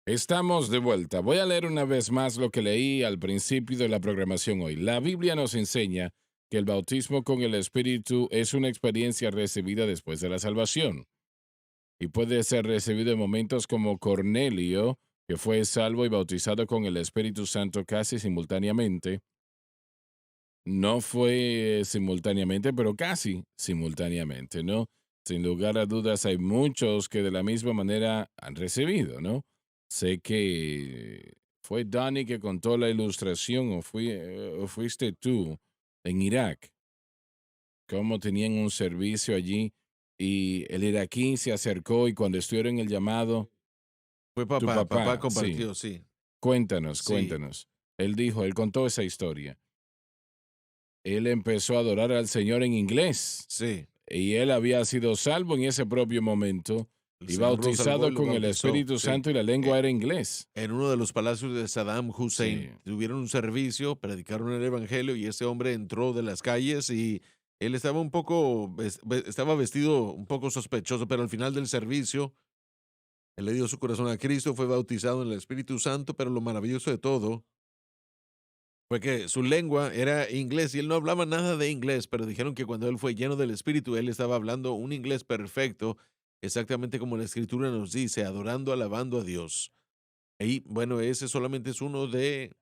Estamos de vuelta. Voy a leer una vez más lo que leí al principio de la programación hoy. La Biblia nos enseña que el bautismo con el Espíritu es una experiencia recibida después de la salvación y puede ser recibido en momentos como Cornelio, que fue salvo y bautizado con el Espíritu Santo casi simultáneamente. No fue simultáneamente, pero casi simultáneamente, ¿no? Sin lugar a dudas, hay muchos que de la misma manera han recibido, ¿no? Sé que fue Donnie que contó la ilustración, o fuiste tú en Irak, cómo tenían un servicio allí y el iraquí se acercó y cuando estuvieron el llamado, Fue tu papá, papá papá, sí, compartió, sí. cuéntanos, Sí, cuéntanos. Él dijo, él contó esa historia. Él empezó a adorar al Señor en inglés sí. y él había sido salvo en ese propio momento El y Señor lo salvó bautizado y lo con el bautizó, Espíritu sí. Santo y la Eh, lengua era inglés. en uno de los palacios de Saddam Sí, Hussein tuvieron un servicio, predicaron el evangelio y ese hombre entró de las calles y él estaba un poco, estaba vestido un poco sospechoso, pero al final del servicio, él le dio su corazón a Cristo, fue bautizado en el Espíritu Santo, pero lo maravilloso de todo fue que su lengua era inglés y él no hablaba nada de inglés, pero dijeron que cuando él fue lleno del Espíritu, él estaba hablando un inglés perfecto, exactamente como la Escritura nos dice, adorando, alabando a Dios. Y bueno, ese solamente es uno de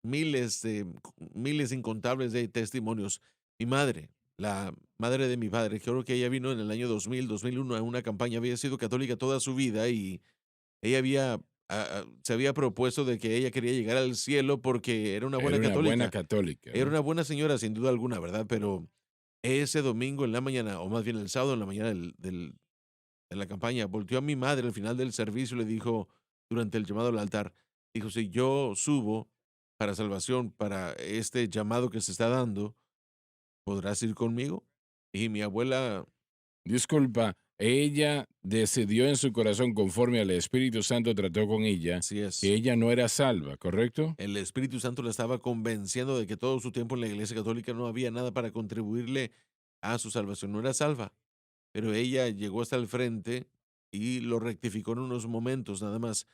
miles incontables de testimonios. Mi madre, la madre de mi padre, creo que ella vino en el año 2001 a una campaña, había sido católica toda su vida y ella se había propuesto de que ella quería llegar al cielo porque era una buena era una buena católica. católica, Era ¿no? una buena señora, sin duda alguna, ¿verdad? Pero ese domingo en la mañana, o más bien el sábado en la mañana de la campaña, volteó a mi madre al final del servicio y le dijo, durante el llamado al altar, dijo, si yo subo para salvación, para este llamado que se está dando, ¿podrás ir conmigo? Y mi abuela, Disculpa, ella decidió en su corazón, conforme al Espíritu Santo trató con ella, así que es, ella no era salva, ¿correcto? el Espíritu Santo la estaba convenciendo de que todo su tiempo en la iglesia católica no había nada para contribuirle a su salvación, no era salva. Pero ella llegó hasta el frente y lo rectificó en unos momentos nada más.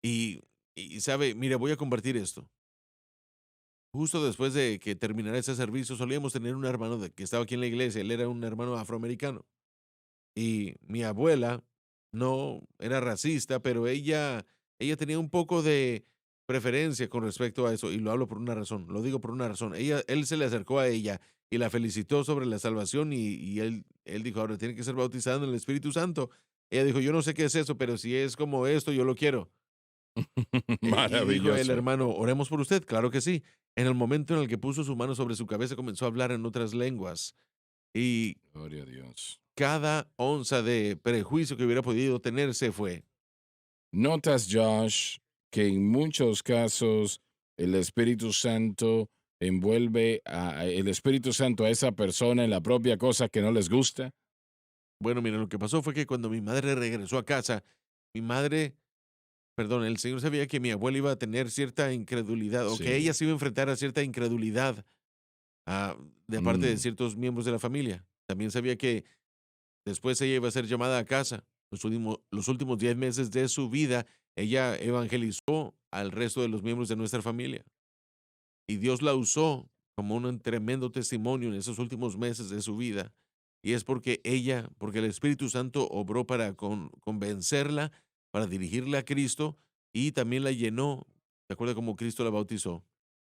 Y, y sabe, mira, voy a compartir esto. Justo después de que terminara ese servicio, solíamos tener un hermano que estaba aquí en la iglesia. Él era un hermano afroamericano. Y mi abuela no era racista, pero ella tenía un poco de preferencia con respecto a eso. Y lo hablo por una razón, lo digo por una razón. Él se le acercó a ella y la felicitó sobre la salvación y él dijo, ahora tiene que ser bautizado en el Espíritu Santo. Ella dijo, yo no sé qué es eso, pero si es como esto, yo lo quiero. Y dijo el Maravilloso. hermano, oremos por usted, claro que sí. En el momento en el que puso su mano sobre su cabeza, comenzó a hablar en otras lenguas. Y Gloria a Dios. cada onza de prejuicio que hubiera podido tener se fue. Notas, Josh, que en muchos casos el Espíritu Santo el Espíritu Santo a esa persona en la propia cosa que no les gusta. Bueno, mira, lo que pasó fue que cuando mi madre regresó a casa, mi madre, perdón, el Señor sabía que mi abuela iba a tener cierta incredulidad o que ella Sí. se iba a enfrentar a cierta incredulidad de parte de Mm. ciertos miembros de la familia. También sabía que después ella iba a ser llamada a casa. los últimos 10 meses de su vida, ella evangelizó al resto de los miembros de nuestra familia. Y Dios la usó como un tremendo testimonio en esos últimos meses de su vida. Y es porque el Espíritu Santo obró para convencerla, para dirigirla a Cristo y también la llenó. ¿Se acuerda cómo Cristo la bautizó?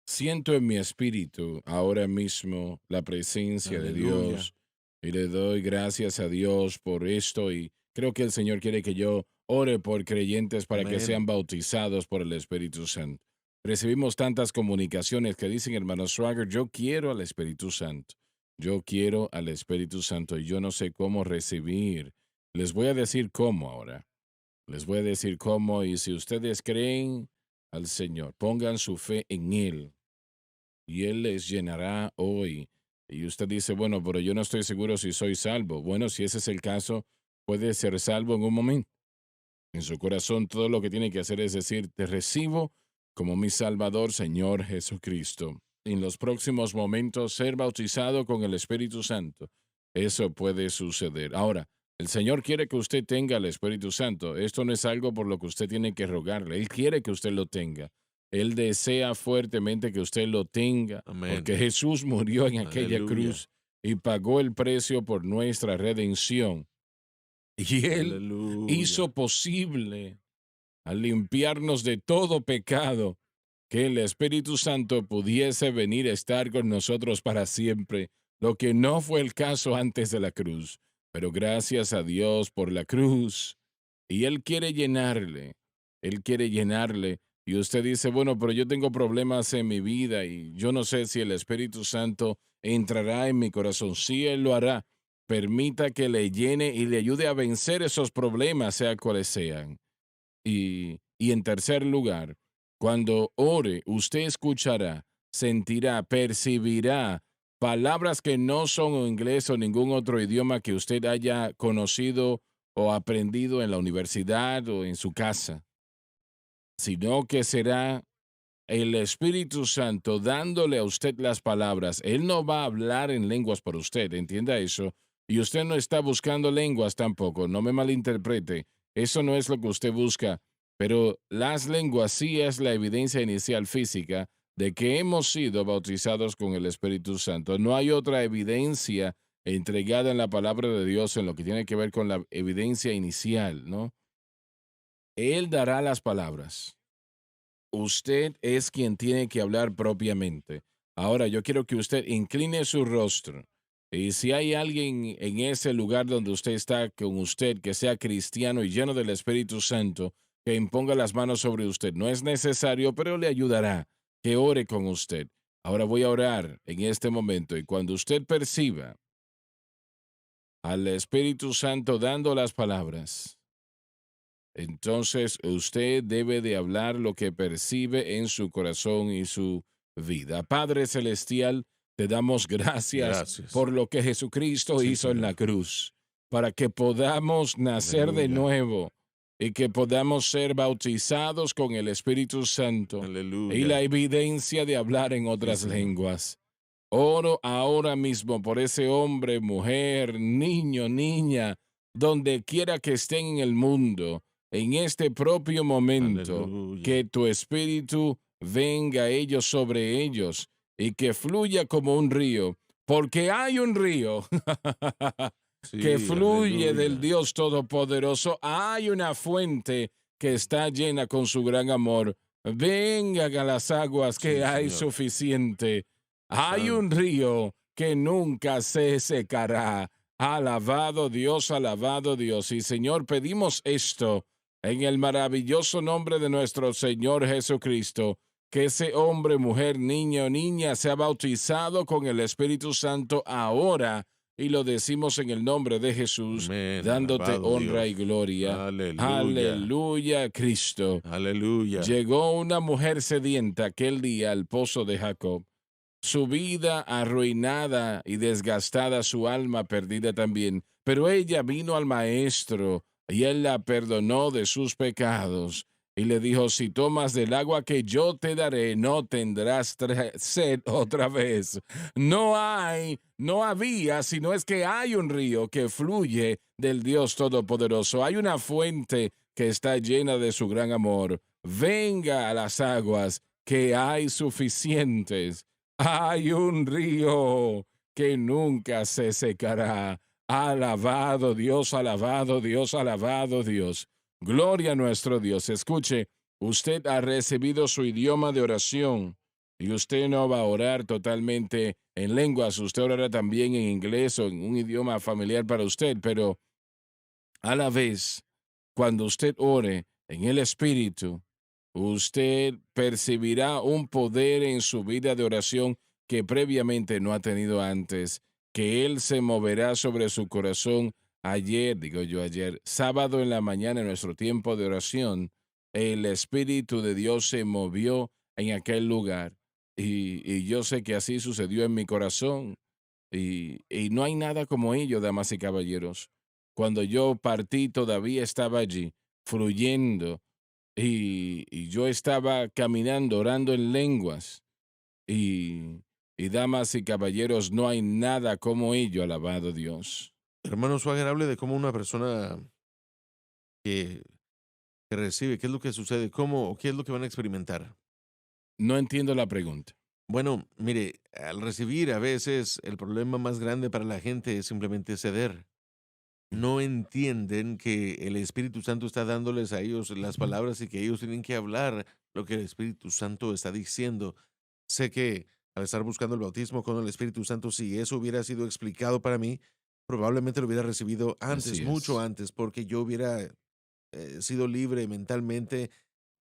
Siento en mi espíritu ahora mismo la presencia de Aleluya. Dios y le doy gracias a Dios por esto y creo que el Señor quiere que yo ore por creyentes para que Amén. sean bautizados por el Espíritu Santo. Recibimos tantas comunicaciones que dicen, hermano Swagger, yo quiero al Espíritu Santo. Yo quiero al Espíritu Santo y yo no sé cómo recibir. Les voy a decir cómo ahora. Les voy a decir cómo y si ustedes creen al Señor, pongan su fe en Él y Él les llenará hoy. Y usted dice, bueno, pero yo no estoy seguro si soy salvo. Bueno, si ese es el caso, puede ser salvo en un momento. En su corazón todo lo que tiene que hacer es decir, te recibo como mi Salvador, Señor Jesucristo. En los próximos momentos ser bautizado con el Espíritu Santo. Eso puede suceder. Ahora, el Señor quiere que usted tenga el Espíritu Santo. Esto no es algo por lo que usted tiene que rogarle. Él quiere que usted lo tenga. Él desea fuertemente que usted lo tenga, Amén. porque Jesús murió en aquella Aleluya. cruz y pagó el precio por nuestra redención. Y Él Aleluya. hizo posible, al limpiarnos de todo pecado, que el Espíritu Santo pudiese venir a estar con nosotros para siempre, lo que no fue el caso antes de la cruz. Pero gracias a Dios por la cruz. Y Él quiere llenarle. Y usted dice, bueno, pero yo tengo problemas en mi vida y yo no sé si el Espíritu Santo entrará en mi corazón. Sí, Él lo hará. Permita que le llene y le ayude a vencer esos problemas, sea cuales sean. Y en tercer lugar, cuando ore, usted escuchará, sentirá, percibirá palabras que no son en inglés o ningún otro idioma que usted haya conocido o aprendido en la universidad o en su casa, sino que será el Espíritu Santo dándole a usted las palabras. Él no va a hablar en lenguas por usted, entienda eso. Y usted no está buscando lenguas tampoco, no me malinterprete. Eso no es lo que usted busca. Pero las lenguas sí es la evidencia inicial física de que hemos sido bautizados con el Espíritu Santo. No hay otra evidencia entregada en la palabra de Dios en lo que tiene que ver con la evidencia inicial, ¿no? Él dará las palabras. Usted es quien tiene que hablar propiamente. Ahora, yo quiero que usted incline su rostro. Y si hay alguien en ese lugar donde usted está con usted, que sea cristiano y lleno del Espíritu Santo, que imponga las manos sobre usted. No es necesario, pero le ayudará que ore con usted. Ahora voy a orar en este momento y cuando usted perciba al Espíritu Santo dando las palabras, entonces usted debe de hablar lo que percibe en su corazón y su vida. Padre Celestial, te damos gracias Gracias. por lo que Jesucristo Sí, hizo en la Señor. cruz, para que podamos nacer de Aleluya. nuevo y que podamos ser bautizados con el Espíritu Santo y la Aleluya. evidencia de hablar en Sí, otras Señor. lenguas. Oro ahora mismo por ese hombre, mujer, niño, niña, donde quiera que estén en el mundo, en este propio momento, Aleluya. que tu espíritu venga a ellos sobre ellos y que fluya como un río, porque hay un río que Sí, fluye del aleluya. Dios Todopoderoso, hay una fuente que está llena con su gran amor. Vengan a las aguas Sí, que hay Señor. suficiente. Hay un Santo. río que nunca se secará. Alabado Dios. Y Señor, pedimos esto en el maravilloso nombre de nuestro Señor Jesucristo, que ese hombre, mujer, niño, niña sea bautizado con el Espíritu Santo ahora. Y lo decimos en el nombre de Jesús, Amén. dándote Alabado honra Dios. y gloria. Aleluya. Aleluya, Cristo. Aleluya. Llegó una mujer sedienta aquel día al pozo de Jacob, su vida arruinada y desgastada, su alma perdida también. Pero ella vino al Maestro y él la perdonó de sus pecados. y le dijo, si tomas del agua que yo te daré, no tendrás sed otra vez. No había, sino es que hay un río que fluye del Dios Todopoderoso. Hay una fuente que está llena de su gran amor. Venga a las aguas, que hay suficientes. Hay un río que nunca se secará. Alabado Dios, alabado Dios, alabado Dios. Gloria a nuestro Dios. Escuche, usted ha recibido su idioma de oración y usted no va a orar totalmente en lenguas, usted orará también en inglés o en un idioma familiar para usted, pero a la vez, cuando usted ore en el Espíritu, usted percibirá un poder en su vida de oración que previamente no ha tenido antes, que Él se moverá sobre su corazón ayer, sábado en la mañana en nuestro tiempo de oración, el Espíritu de Dios se movió en aquel lugar. Y yo sé que así sucedió en mi corazón. Y no hay nada como ello, damas y caballeros. Cuando yo partí, todavía estaba allí, fluyendo, y yo estaba caminando, orando en lenguas. Y damas y caballeros, no hay nada como ello, alabado Dios. Hermano Swagger, hable de cómo una persona que, que recibe, qué es lo que sucede, cómo o qué es lo que van a experimentar. No entiendo la pregunta. Bueno, mire, al recibir a veces el problema más grande para la gente es simplemente ceder. No entienden que el Espíritu Santo está dándoles a ellos las palabras y que ellos tienen que hablar lo que el Espíritu Santo está diciendo. Sé que al estar buscando el bautismo con el Espíritu Santo, si eso hubiera sido explicado para mí, probablemente lo hubiera recibido antes, Así mucho es. antes, porque yo hubiera sido libre mentalmente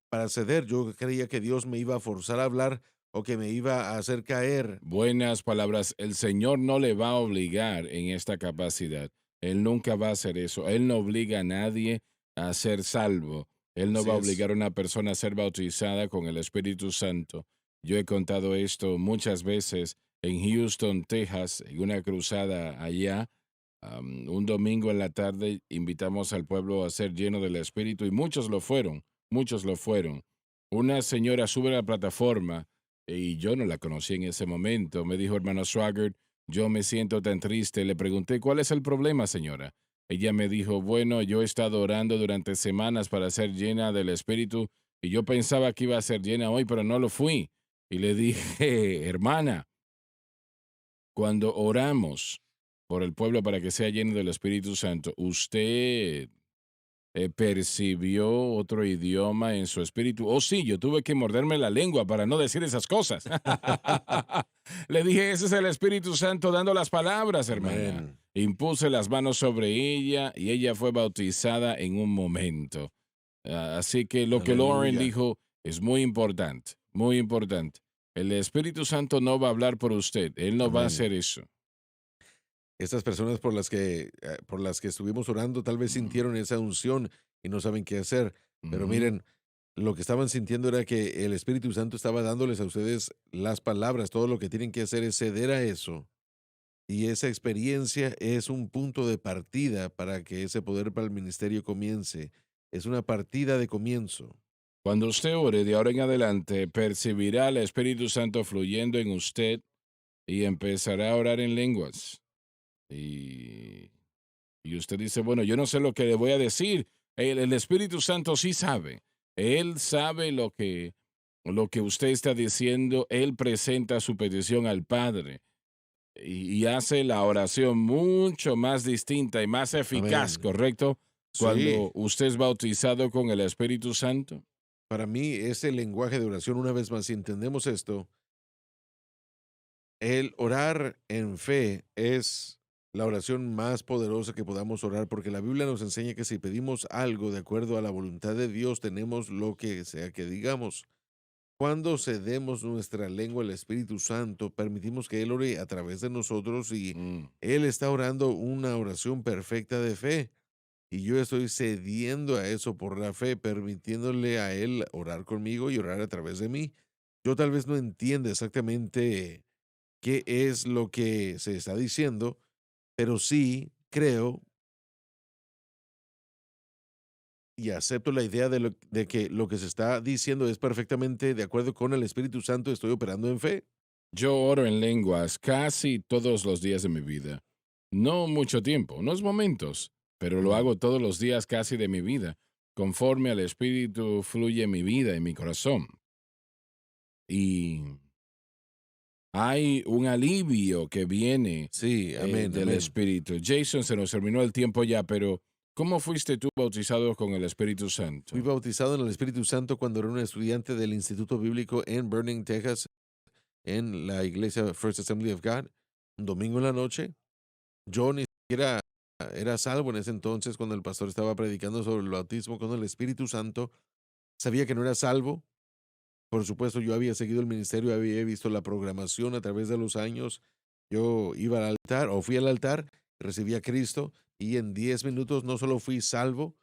para ceder. Yo creía que Dios me iba a forzar a hablar o que me iba a hacer caer. Buenas palabras. El Señor no le va a obligar en esta capacidad. Él nunca va a hacer eso. Él no obliga a nadie a ser salvo. Él no Así va a es. obligar a una persona a ser bautizada con el Espíritu Santo. Yo he contado esto muchas veces en Houston, Texas, en una cruzada allá. Un domingo en la tarde invitamos al pueblo a ser lleno del Espíritu y muchos lo fueron, muchos lo fueron. Una señora sube a la plataforma y yo no la conocí en ese momento. Me dijo, hermano Swagger, yo me siento tan triste. Le pregunté, ¿cuál es el problema, señora? Ella me dijo, bueno, yo he estado orando durante semanas para ser llena del Espíritu y yo pensaba que iba a ser llena hoy, pero no lo fui. Y le dije, hermana, cuando oramos por el pueblo para que sea lleno del Espíritu Santo, usted percibió otro idioma en su espíritu. Oh, sí, yo tuve que morderme la lengua para no decir esas cosas. Le dije, ese es el Espíritu Santo dando las palabras, hermana. Amén. Impuse las manos sobre ella y ella fue bautizada en un momento. Así que lo que Lauren Aleluya. dijo es muy importante, muy importante. El Espíritu Santo no va a hablar por usted, Él no va a Amén. hacer eso. Estas personas por las que estuvimos orando tal vez Mm, sintieron esa unción y no saben qué hacer. Pero ujú. miren, lo que estaban sintiendo era que el Espíritu Santo estaba dándoles a ustedes las palabras. Todo lo que tienen que hacer es ceder a eso. Y esa experiencia es un punto de partida para que ese poder para el ministerio comience. Es una partida de comienzo. Cuando usted ore de ahora en adelante, percibirá el Espíritu Santo fluyendo en usted y empezará a orar en lenguas. Y, y usted dice, bueno, yo no sé lo que le voy a decir. El Espíritu Santo sí sabe. Él sabe lo que usted está diciendo. Él presenta su petición al Padre y hace la oración mucho más distinta y más eficaz, Amén. ¿correcto? Sí, Cuando usted es bautizado con el Espíritu Santo. para mí ese lenguaje de oración, una vez más, si entendemos esto, el orar en fe es la oración más poderosa que podamos orar, porque la Biblia nos enseña que si pedimos algo de acuerdo a la voluntad de Dios, tenemos lo que sea que digamos. Cuando cedemos nuestra lengua al Espíritu Santo, permitimos que Él ore a través de nosotros y Mm. Él está orando una oración perfecta de fe. Y yo estoy cediendo a eso por la fe, permitiéndole a Él orar conmigo y orar a través de mí. Yo tal vez no entienda exactamente qué es lo que se está diciendo, pero sí creo y acepto la idea de que lo que se está diciendo es perfectamente de acuerdo con el Espíritu Santo, estoy operando en fe. Yo oro en lenguas casi todos los días de mi vida. No mucho tiempo, unos momentos, pero lo Mm. hago todos los días casi de mi vida, conforme al Espíritu fluye en mi vida, en mi corazón. Y hay un alivio que viene Sí, amén, del amén. Espíritu. Jason, se nos terminó el tiempo ya, pero ¿cómo fuiste tú bautizado con el Espíritu Santo? Fui bautizado en el Espíritu Santo cuando era un estudiante del Instituto Bíblico en Burning, Texas, en la iglesia First Assembly of God, un domingo en la noche. Yo ni siquiera era salvo en ese entonces cuando el pastor estaba predicando sobre el bautismo con el Espíritu Santo. Sabía que no era salvo. Por supuesto, yo había seguido el ministerio, había visto la programación a través de los años. Yo iba al altar o fui al altar, recibí a Cristo y en 10 minutos no solo fui salvo,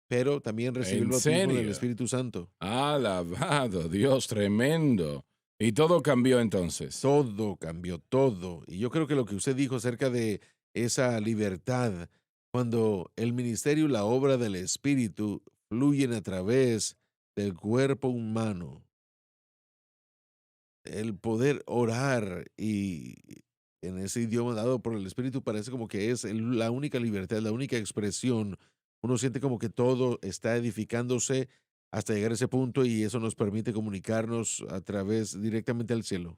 pero también recibí el ¿En bautismo del serio? Espíritu Santo. Alabado, Dios tremendo. Y todo cambió entonces. Todo cambió, todo. Y yo creo que lo que usted dijo acerca de esa libertad, cuando el ministerio y la obra del Espíritu fluyen a través del cuerpo humano, el poder orar y en ese idioma dado por el Espíritu parece como que es la única libertad, la única expresión. Uno siente como que todo está edificándose hasta llegar a ese punto y eso nos permite comunicarnos a través directamente al cielo.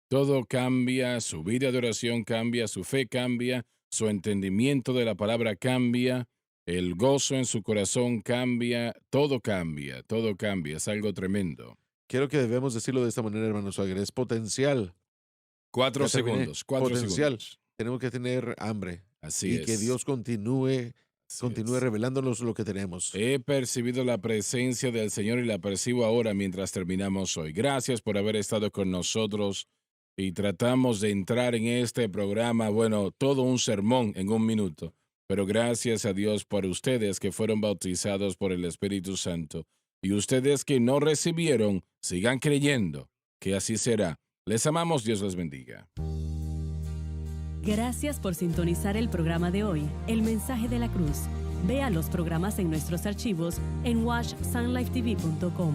Todo cambia, su vida de oración cambia, su fe cambia, su entendimiento de la palabra cambia, el gozo en su corazón cambia, todo cambia, es algo tremendo. Creo que debemos decirlo de esta manera, hermano Swagger, es potencial. Cuatro Ya terminé. segundos, cuatro Potencial. segundos. Tenemos que tener hambre Así y que es. Dios continúe Así es. revelándonos lo que tenemos. He percibido la presencia del Señor y la percibo ahora mientras terminamos hoy. Gracias por haber estado con nosotros y tratamos de entrar en este programa, bueno, todo un sermón en un minuto, pero gracias a Dios por ustedes que fueron bautizados por el Espíritu Santo y ustedes que no recibieron, sigan creyendo que así será. Les amamos, Dios les bendiga. Gracias por sintonizar el programa de hoy, El Mensaje de la Cruz. Vea los programas en nuestros archivos en washsunlifetv.com.